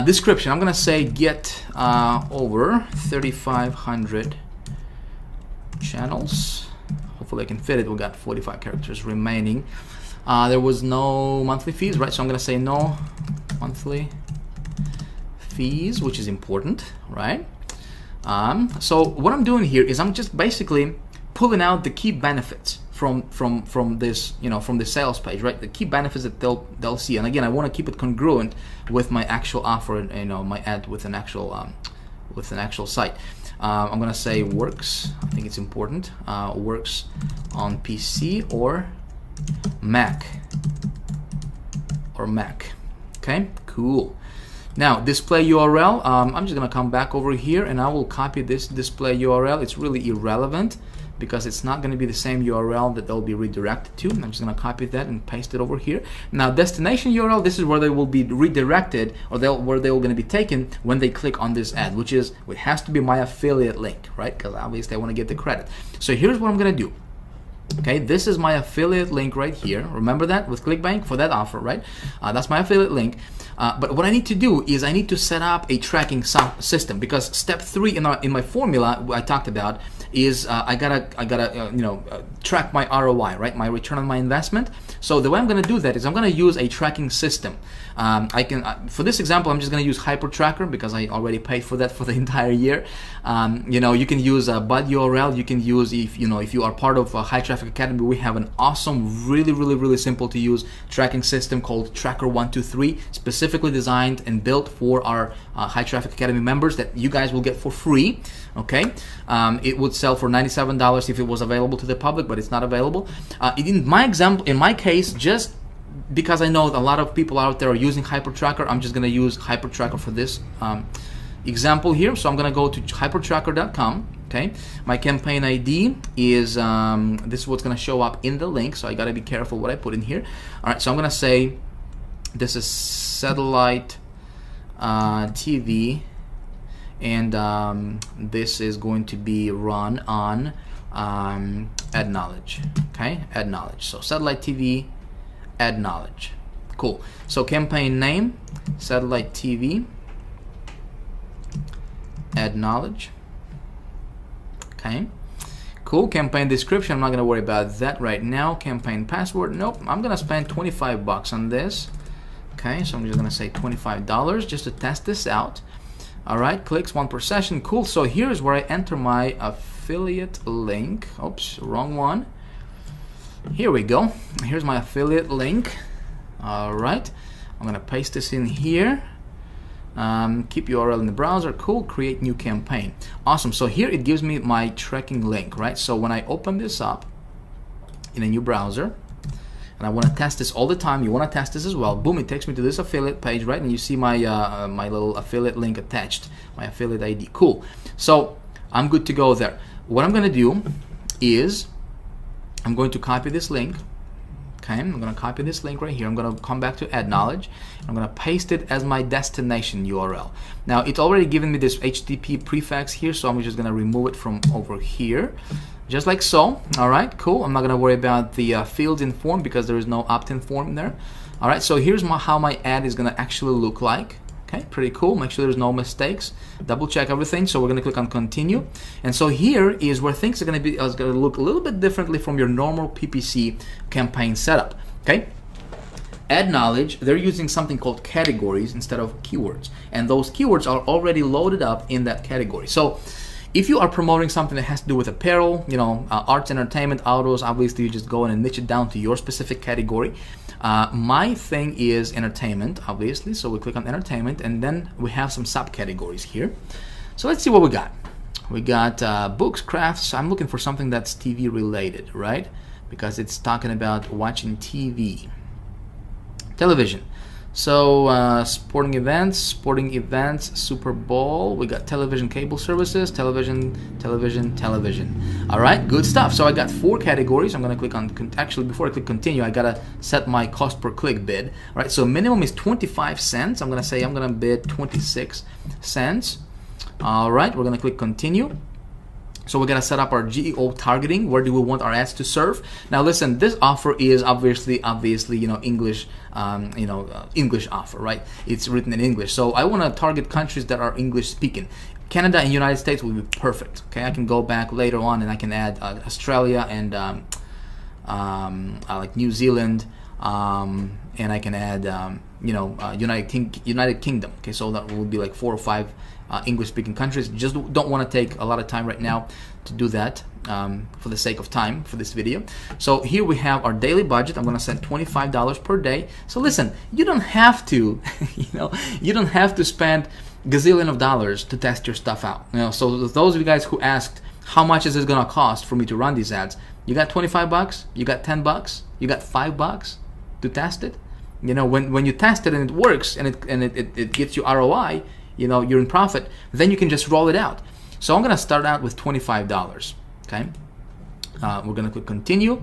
Description. I'm gonna say get over 3,500 channels. Hopefully I can fit it. We got 45 characters remaining. There was no monthly fees, right? So I'm gonna say no monthly fees, which is important, right? So what I'm doing here is I'm just basically pulling out the key benefits from this, you know, from the sales page, right? The key benefits that they'll see. And again, I want to keep it congruent with my actual offer, and, you know, my ad with an actual site. I'm gonna say works. I think it's important. Works on PC or Mac. Okay, cool. Now display URL. I'm just gonna come back over here and I will copy this display URL. It's really irrelevant because it's not going to be the same URL that they'll be redirected to. I'm just going to copy that and paste it over here. Now destination URL, this is where they will be redirected, or where they will going to be taken when they click on this ad, which has to be my affiliate link, right? Because obviously I want to get the credit. So here's what I'm going to do. Okay, this is my affiliate link right here. Remember that with Clickbank for that offer, right? That's my affiliate link. But what I need to do is I need to set up a tracking system, because step 3 in my formula I talked about is I gotta track my ROI, right? My return on my investment. So the way I'm gonna do that is I'm gonna use a tracking system. I can for this example, I'm just gonna use HyperTracker because I already paid for that for the entire year. You can use Bud URL. You can use, if you are part of High Traffic Academy, we have an awesome, really simple to use tracking system called Tracker123, specifically designed and built for our High Traffic Academy members that you guys will get for free. Okay, it would sell for $97 if it was available to the public, but it's not available. In my case, just because I know that a lot of people out there are using HyperTracker, I'm just going to use HyperTracker for this example here. So I'm going to go to hypertracker.com. Okay, my campaign ID is this is what's going to show up in the link, so I got to be careful what I put in here. All right, so I'm going to say this is satellite TV, and this is going to be run on ad knowledge. Okay, ad knowledge. So satellite TV, ad knowledge. Cool. So campaign name, satellite TV, ad knowledge. Okay, cool. Campaign description, I'm not going to worry about that right now. Campaign password, nope. I'm going to spend 25 bucks on this. Okay, so I'm just going to say $25 just to test this out. All right, clicks 1 per session. Cool. So here's where I enter my affiliate link. Oops, wrong one. Here we go. Here's my affiliate link. All right, I'm going to paste this in here. Keep URL in the browser. Cool. Create new campaign. Awesome. So here it gives me my tracking link, right? So when I open this up in a new browser, and I want to test this all the time, you want to test this as well. Boom! It takes me to this affiliate page, right? And you see my my little affiliate link attached, my affiliate ID. Cool. So I'm good to go there. What I'm going to do is I'm going to copy this link. Okay, I'm going to copy this link right here. I'm going to come back to Ad Knowledge. I'm going to paste it as my destination URL. Now, it's already given me this HTTP prefix here, so I'm just going to remove it from over here, just like so. All right, cool. I'm not going to worry about the fields in form because there is no opt-in form there. All right, so here's how my ad is going to actually look like. Okay, pretty cool. Make sure there's no mistakes. Double check everything. So we're going to click on continue. And so here is where things are going to look a little bit differently from your normal PPC campaign setup. Okay. Ad knowledge, they're using something called categories instead of keywords. And those keywords are already loaded up in that category. So if you are promoting something that has to do with apparel, arts, entertainment, autos, obviously you just go in and niche it down to your specific category. My thing is entertainment, obviously, so we click on entertainment, and then we have some subcategories here. So let's see what we got. We got books, crafts. I'm looking for something that's TV related, right? Because it's talking about watching TV. Television. So sporting events, Super Bowl. We got television, cable services, television. All right, good stuff. So I got 4 categories. I'm gonna click on, actually before I click continue, I gotta set my cost per click bid. All right, so minimum is 25 cents. I'm gonna bid 26 cents. All right, we're gonna click continue. So we're gonna set up our GEO targeting. Where do we want our ads to serve? Now listen, this offer is obviously English, English offer, right? It's written in English. So I want to target countries that are English speaking. Canada and United States will be perfect. Okay, I can go back later on and I can add Australia and like New Zealand, and I can add United Kingdom. Okay, so that will be like 4 or 5 English-speaking countries. Just don't want to take a lot of time right now to do that for the sake of time for this video. So here we have our daily budget. I'm going to set $25 per day. So listen, you don't have to, you don't have to spend gazillion of dollars to test your stuff out. So those of you guys who asked how much is it going to cost for me to run these ads, you got 25 bucks, you got 10 bucks, you got 5 bucks to test it. When you test it and it works and it gets you ROI, you're in profit, then you can just roll it out. So I'm gonna start out with $25. Okay, we're gonna click continue.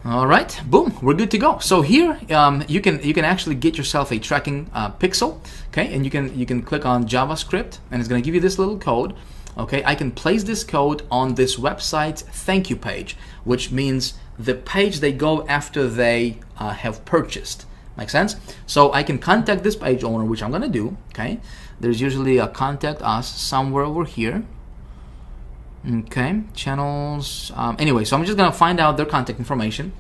All right, boom, we're good to go. So here you can actually get yourself a tracking pixel. Okay, and you can click on JavaScript, and it's gonna give you this little code. Okay, I can place this code on this website's thank you page, which means the page they go after they have purchased. Make sense? So I can contact this page owner, which I'm gonna do. Okay, there's usually a contact us somewhere over here. Okay, channels. Anyway, so I'm just gonna find out their contact information,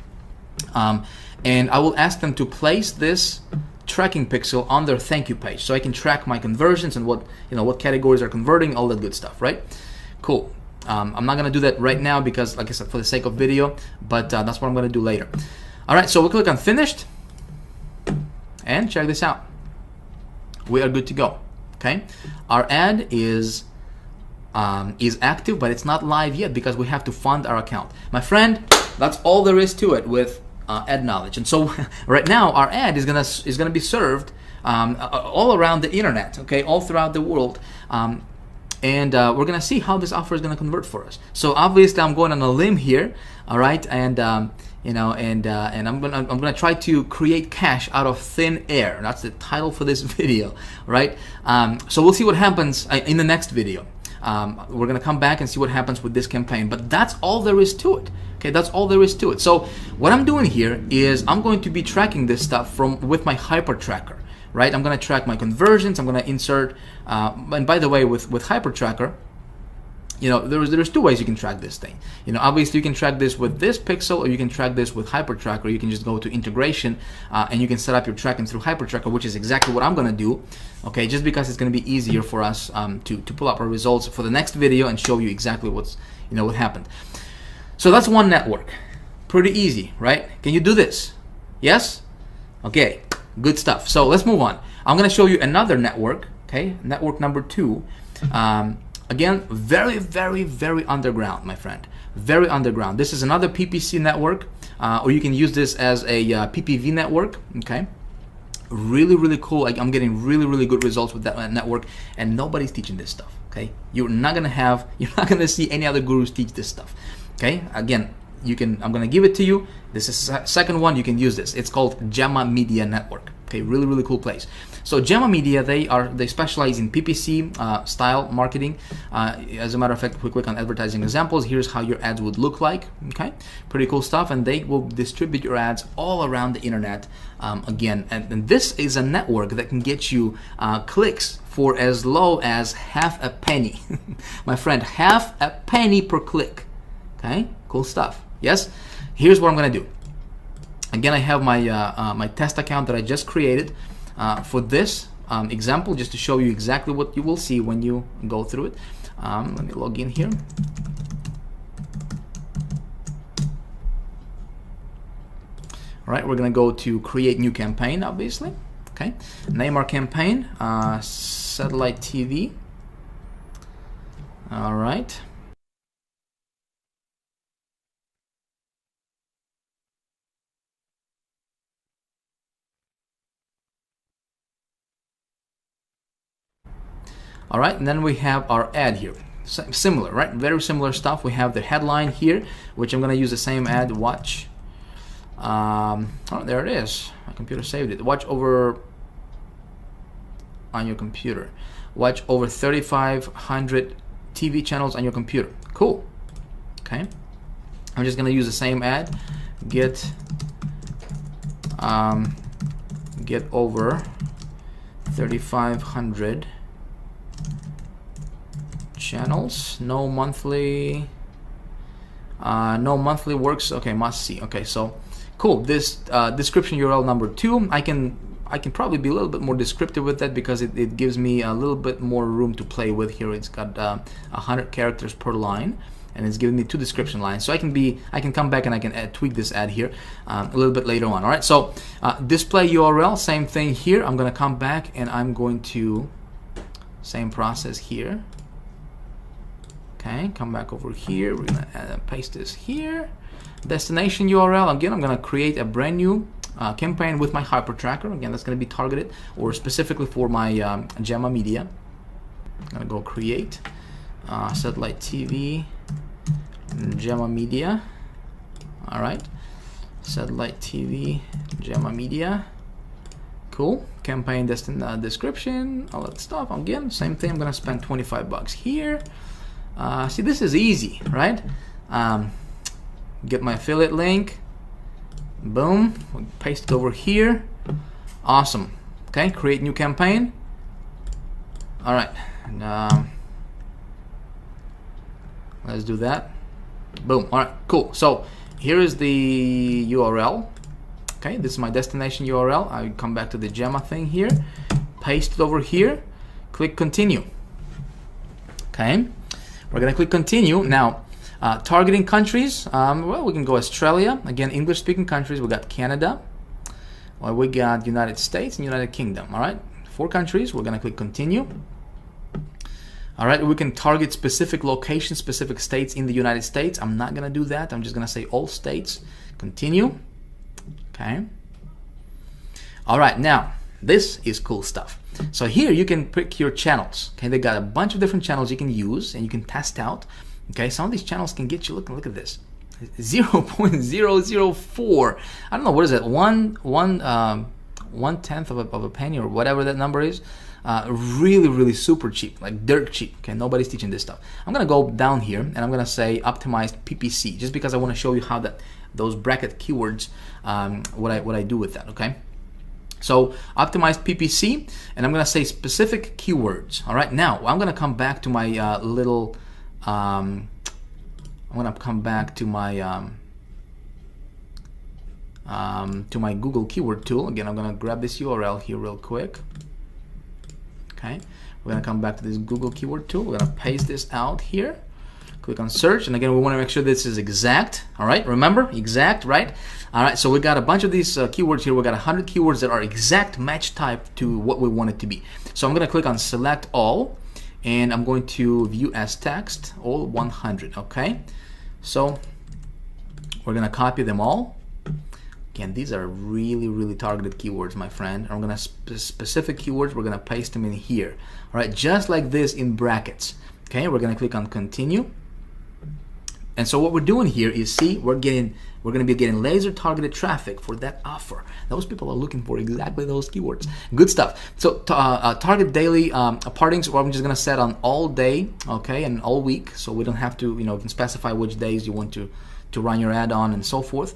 and I will ask them to place this tracking pixel on their thank you page, so I can track my conversions and what what categories are converting, all that good stuff, right? Cool. I'm not gonna do that right now because, like I said, for the sake of video, but that's what I'm gonna do later. All right, so we'll click on finished, and check this out. We are good to go. Okay, our ad is active, but it's not live yet because we have to fund our account. My friend, that's all there is to it with ad knowledge. And so right now our ad is gonna be served all around the internet, okay, all throughout the world, and we're gonna see how this offer is gonna convert for us. So obviously I'm going on a limb here, all right, and and I'm gonna try to create cash out of thin air. That's the title for this video, right? So we'll see what happens in the next video. We're gonna come back and see what happens with this campaign, but that's all there is to it. Okay, that's all there is to it. So what I'm doing here is I'm going to be tracking this stuff with my hyper tracker, right? I'm gonna track my conversions. I'm gonna insert, and by the way, with hyper tracker, there's two ways you can track this thing. Obviously you can track this with this pixel, or you can track this with hyper tracker. You can just go to integration and you can set up your tracking through hyper tracker, which is exactly what I'm gonna do. Okay, just because it's gonna be easier for us to pull up our results for the next video and show you exactly what happened. So that's one network. Pretty easy, right? Can you do this? Yes? Okay, good stuff. So let's move on. I'm gonna show you another network, okay? Network number 2. Again, very, very, very underground, my friend. Very underground. This is another PPC network, or you can use this as a PPV network, okay? Really, really cool. I'm getting really, really good results with that network, and nobody's teaching this stuff, okay? You're not gonna see any other gurus teach this stuff, okay? Again, I'm gonna give it to you. This is second one, you can use this. It's called Gemma Media Network. Okay, really, really cool place. So Gemma Media, they specialize in PPC style marketing. As a matter of fact, if we click on advertising examples, here's how your ads would look like. Okay, pretty cool stuff, and they will distribute your ads all around the internet. Again, and this is a network that can get you clicks for as low as half a penny. My friend, half a penny per click. Okay, cool stuff. Yes, here's what I'm gonna do. Again, I have my my test account that I just created for this example, just to show you exactly what you will see when you go through it. Let me log in here. All right, we're gonna go to create new campaign, obviously. Okay, name our campaign satellite TV. All right. All right, and then we have our ad here. Similar, right? Very similar stuff. We have the headline here, which I'm gonna use the same ad. Watch. Oh, there it is. My computer saved it. Watch over on your computer. Watch over 3,500 TV channels on your computer. Cool. Okay. I'm just gonna use the same ad. Get over 3,500 channels. No monthly works. Okay, must see. Okay, so cool. This description URL number 2, I can probably be a little bit more descriptive with that because it gives me a little bit more room to play with here. It's got 100 characters per line, and it's giving me 2 description lines. So I can come back and I can tweak this ad here a little bit later on. All right, so display URL, same thing here. I'm gonna come back and I'm going to same process here. Okay, come back over here. We're gonna paste this here. Destination URL. Again, I'm gonna create a brand new campaign with my hyper tracker. Again, that's gonna be targeted or specifically for my Gemma Media. I'm gonna go create satellite TV Gemma Media. All right, satellite TV Gemma Media. Cool. Campaign description, all that stuff. Again, same thing. I'm gonna spend 25 bucks here. See, this is easy, right? Get my affiliate link. Boom. Paste it over here. Awesome. Okay, create new campaign. All right. And, Let's do that. Boom. All right, cool. So here is the URL. Okay, this is my destination URL. I come back to the Gemma thing here, paste it over here, click continue. Okay, we're gonna click continue. Now, targeting countries, well, we can go Australia. Again, English speaking countries. We got Canada. Well, we got United States and United Kingdom. All right, 4 countries. We're gonna click continue. All right, we can target specific locations, specific states in the United States. I'm not gonna do that. I'm just gonna say all states. Continue. Okay. All right, now this is cool stuff. So here you can pick your channels. Okay, they got a bunch of different channels you can use and you can test out. Okay, some of these channels can get you. Look at this, 0.004. I don't know, what is it? One tenth of a penny or whatever that number is. Really super cheap, like dirt cheap. Okay, nobody's teaching this stuff. I'm gonna go down here and I'm gonna say optimized PPC, just because I want to show you how those bracket keywords, what I do with that. Okay, so optimized PPC, and I'm gonna say specific keywords. All right, now I'm gonna come back to my I'm gonna come back to my Google keyword tool. Again, I'm gonna grab this URL here real quick. Okay, we're gonna come back to this Google keyword tool. We're gonna paste this out here. Click on search, and again, we want to make sure this is exact. All right, remember, exact, right? All right, so we got a bunch of these keywords here. We got 100 keywords that are exact match type to what we want it to be. So I'm gonna click on select all, and I'm going to view as text, all 100. Okay, so we're gonna copy them all. Again, these are really targeted keywords, my friend. I'm gonna specific keywords, we're gonna paste them in here. All right, just like this in brackets. Okay, we're gonna click on continue. And so what we're doing here is, see, we're gonna be getting laser targeted traffic for that offer. Those people are looking for exactly those keywords. Good stuff. So target daily partings, or I'm just gonna set on all day, okay, and all week, so we don't have to, you can specify which days you want to run your ad on and so forth.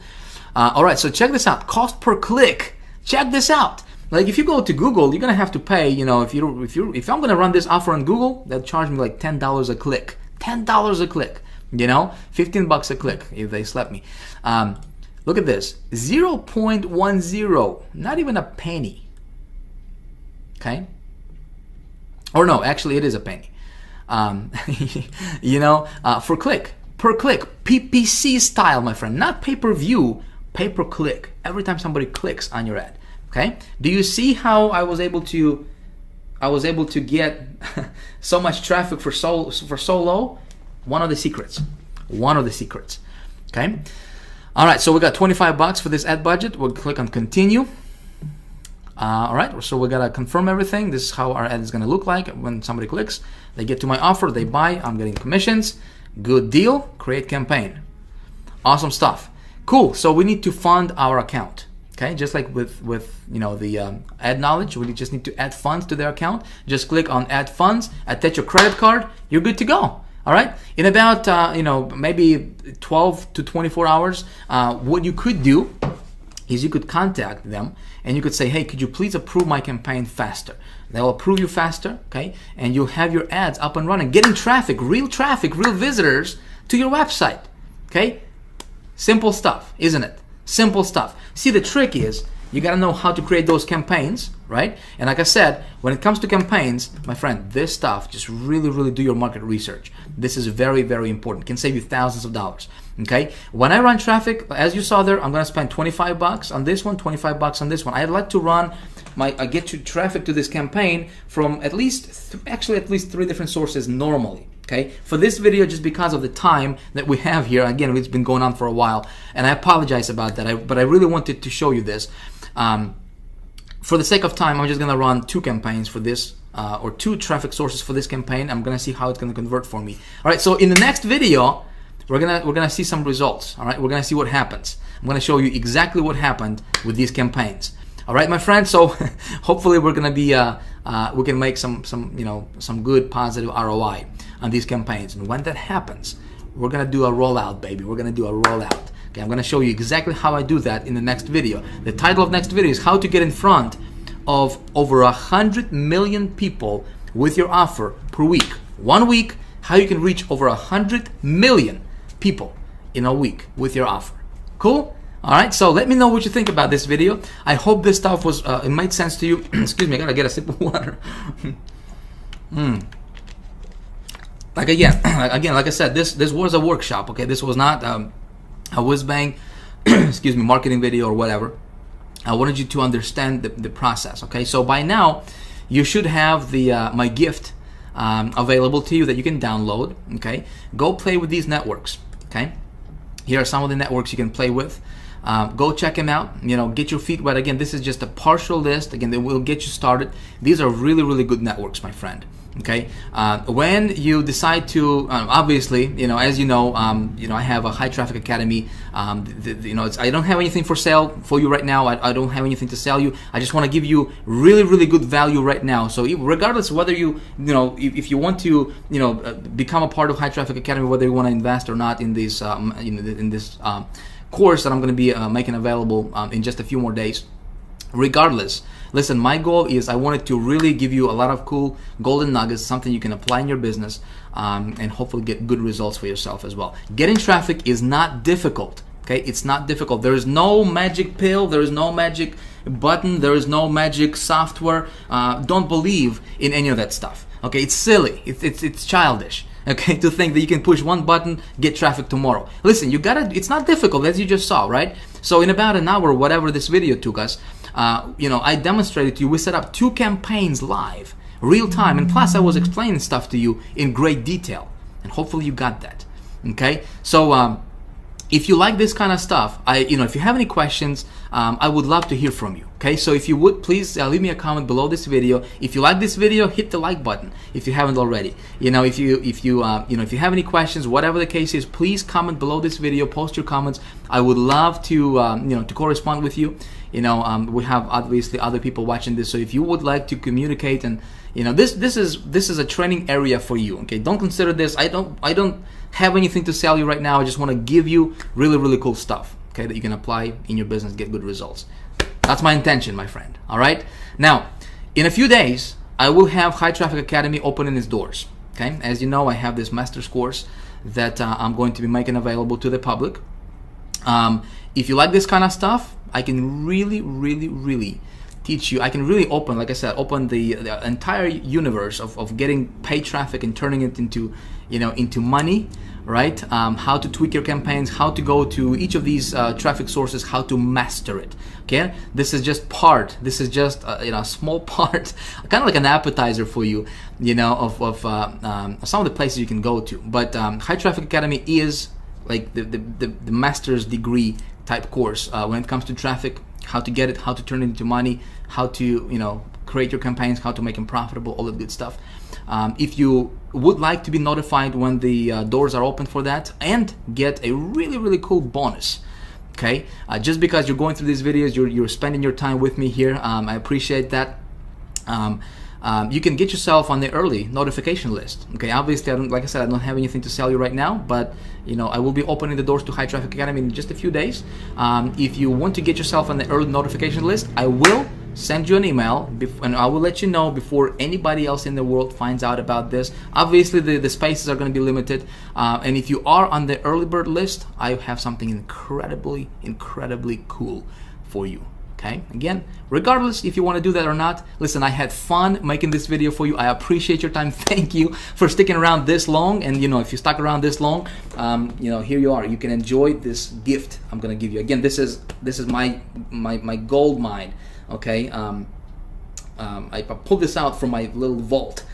All right, so check this out. Cost per click. Check this out. Like if you go to Google, you're gonna have to pay. If I'm gonna run this offer on Google, they'll charge me like $10 a click. $10 a click. 15 bucks a click if they slap me. Look at this, 0.10, not even a penny. Okay. Or no, actually it is a penny. For click. Per click, PPC style, my friend, not pay-per-view, pay-per-click. Every time somebody clicks on your ad, okay? Do you see how I was able to get so much traffic for so low? One of the secrets. Okay. All right, so we got 25 bucks for this ad budget. We'll click on continue. All right, so we gotta confirm everything. This is how our ad is gonna look like when somebody clicks. They get to my offer, they buy, I'm getting commissions. Good deal, create campaign. Awesome stuff. Cool, so we need to fund our account. Okay, just like with the ad knowledge, we just need to add funds to their account. Just click on add funds, attach your credit card, you're good to go. All right, in about maybe 12 to 24 hours, what you could do is you could contact them and you could say, hey, could you please approve my campaign faster? They'll approve you faster, okay? And you'll have your ads up and running, getting traffic, real visitors to your website, okay? Simple stuff, isn't it? Simple stuff. See, the trick is you gotta know how to create those campaigns, right? And like I said, when it comes to campaigns, my friend, this stuff, just really do your market research. This is very important. It can save you thousands of dollars, okay? When I run traffic, as you saw there, I'm gonna spend 25 bucks on this one, 25 bucks on this one. I'd like to run get you traffic to this campaign from at least 3 different sources normally. Okay, for this video, just because of the time that we have here, again, it's been going on for a while, and I apologize about that, but I really wanted to show you this. For the sake of time, I'm just gonna run 2 campaigns for this, or 2 traffic sources for this campaign. I'm gonna see how it's gonna convert for me. All right, so in the next video, we're gonna see some results. All right, we're gonna see what happens. I'm gonna show you exactly what happened with these campaigns. All right, my friends. So hopefully we're gonna be we can make some good positive ROI on these campaigns. And when that happens, we're gonna do a rollout, baby. We're gonna do a rollout. Okay, I'm gonna show you exactly how I do that in the next video. The title of next video is how to get in front of over 100 million people with your offer per week. 1 week, how you can reach over 100 million people in a week with your offer. Cool? All right, so let me know what you think about this video. I hope this stuff was, it made sense to you. Excuse me, I gotta get a sip of water. Like again, like I said, this was a workshop, okay? This was not a whiz-bang, excuse me, marketing video or whatever. I wanted you to understand the process, okay? So by now, you should have the my gift available to you that you can download, okay? Go play with these networks, okay? Here are some of the networks you can play with. Go check them out, you know, get your feet wet. Again, this is just a partial list. Again, they will get you started. These are really, really good networks, my friend. Okay, when you decide to, obviously, you know, as you know, I have a high traffic academy. You know, I don't have anything for sale for you right now. I don't have anything to sell you. I just want to give you really, really good value right now. So regardless of whether if you want to, become a part of high traffic academy, whether you want to invest or not in this, in this course that I'm going to be making available in just a few more days. Regardless, listen, my goal is I wanted to really give you a lot of cool golden nuggets, something you can apply in your business, and hopefully get good results for yourself as well. Getting traffic is not difficult, okay? It's not difficult. There is no magic pill, there is no magic button, there is no magic software. Don't believe in any of that stuff, okay? It's silly, it's childish. Okay, to think that you can push one button, get traffic tomorrow. Listen, it's not difficult, as you just saw, right? So in about an hour, whatever this video took us, I demonstrated to you, we set up 2 campaigns live, real time, and plus I was explaining stuff to you in great detail, and hopefully you got that, okay? So if you like this kind of stuff, if you have any questions, I would love to hear from you. Okay, so if you would please leave me a comment below this video. If you like this video, hit the like button if you haven't already. If you have any questions, whatever the case is, please comment below this video. Post your comments. I would love to to correspond with you. We have obviously other people watching this, so if you would like to communicate, and this is a training area for you. Okay, don't consider this. I don't have anything to sell you right now. I just want to give you really, really cool stuff, okay, that you can apply in your business, get good results. That's my intention, my friend. All right. Now, in a few days, I will have High Traffic Academy opening its doors. Okay, as you know, I have this master's course that I'm going to be making available to the public. If you like this kind of stuff, I can really, really, really teach you. I can really open, like I said, open the entire universe of getting paid traffic and turning it into, into money, right? How to tweak your campaigns, how to go to each of these traffic sources, how to master it. Okay, this is just part. This is just a small part, kind of like an appetizer for you, of some of the places you can go to. But High Traffic Academy is like the master's degree type course when it comes to traffic. How to get it, how to turn it into money, how to create your campaigns, how to make them profitable, all that good stuff. If you would like to be notified when the doors are open for that and get a really, really cool bonus, okay, just because you're going through these videos, you're spending your time with me here, I appreciate that. You can get yourself on the early notification list. Okay, obviously, like I said, I don't have anything to sell you right now, but I will be opening the doors to High Traffic Academy in just a few days. If you want to get yourself on the early notification list, I will send you an email, and I will let you know before anybody else in the world finds out about this. Obviously, the spaces are going to be limited, and if you are on the early bird list, I have something incredibly, incredibly cool for you. Okay, again, regardless if you want to do that or not, listen, I had fun making this video for you. I appreciate your time. Thank you for sticking around this long. And if you stuck around this long, here you are. You can enjoy this gift I'm gonna give you. Again, this is my gold mine. Okay, I pulled this out from my little vault,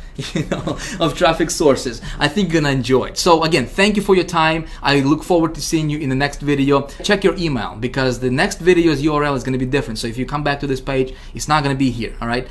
of traffic sources. I think you're gonna enjoy it. So again, thank you for your time. I look forward to seeing you in the next video. Check your email, because the next video's URL is gonna be different. So if you come back to this page, it's not gonna be here, all right?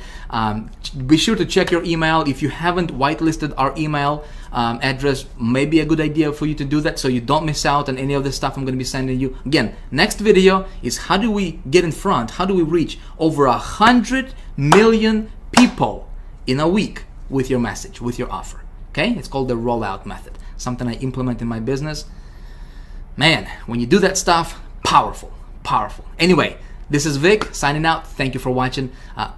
Be sure to check your email. If you haven't whitelisted our email address, maybe a good idea for you to do that so you don't miss out on any of the stuff I'm gonna be sending you. Again, next video is how do we get in front, how do we reach over 100 million people in a week with your message, with your offer. Okay, it's called the rollout method, something I implement in my business. Man, when you do that stuff, powerful. Anyway, this is Vic signing out. Thank you for watching.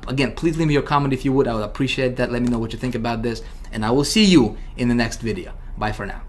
Again, please leave me your comment if you would. I would appreciate that. Let me know what you think about this, and I will see you in the next video. Bye for now.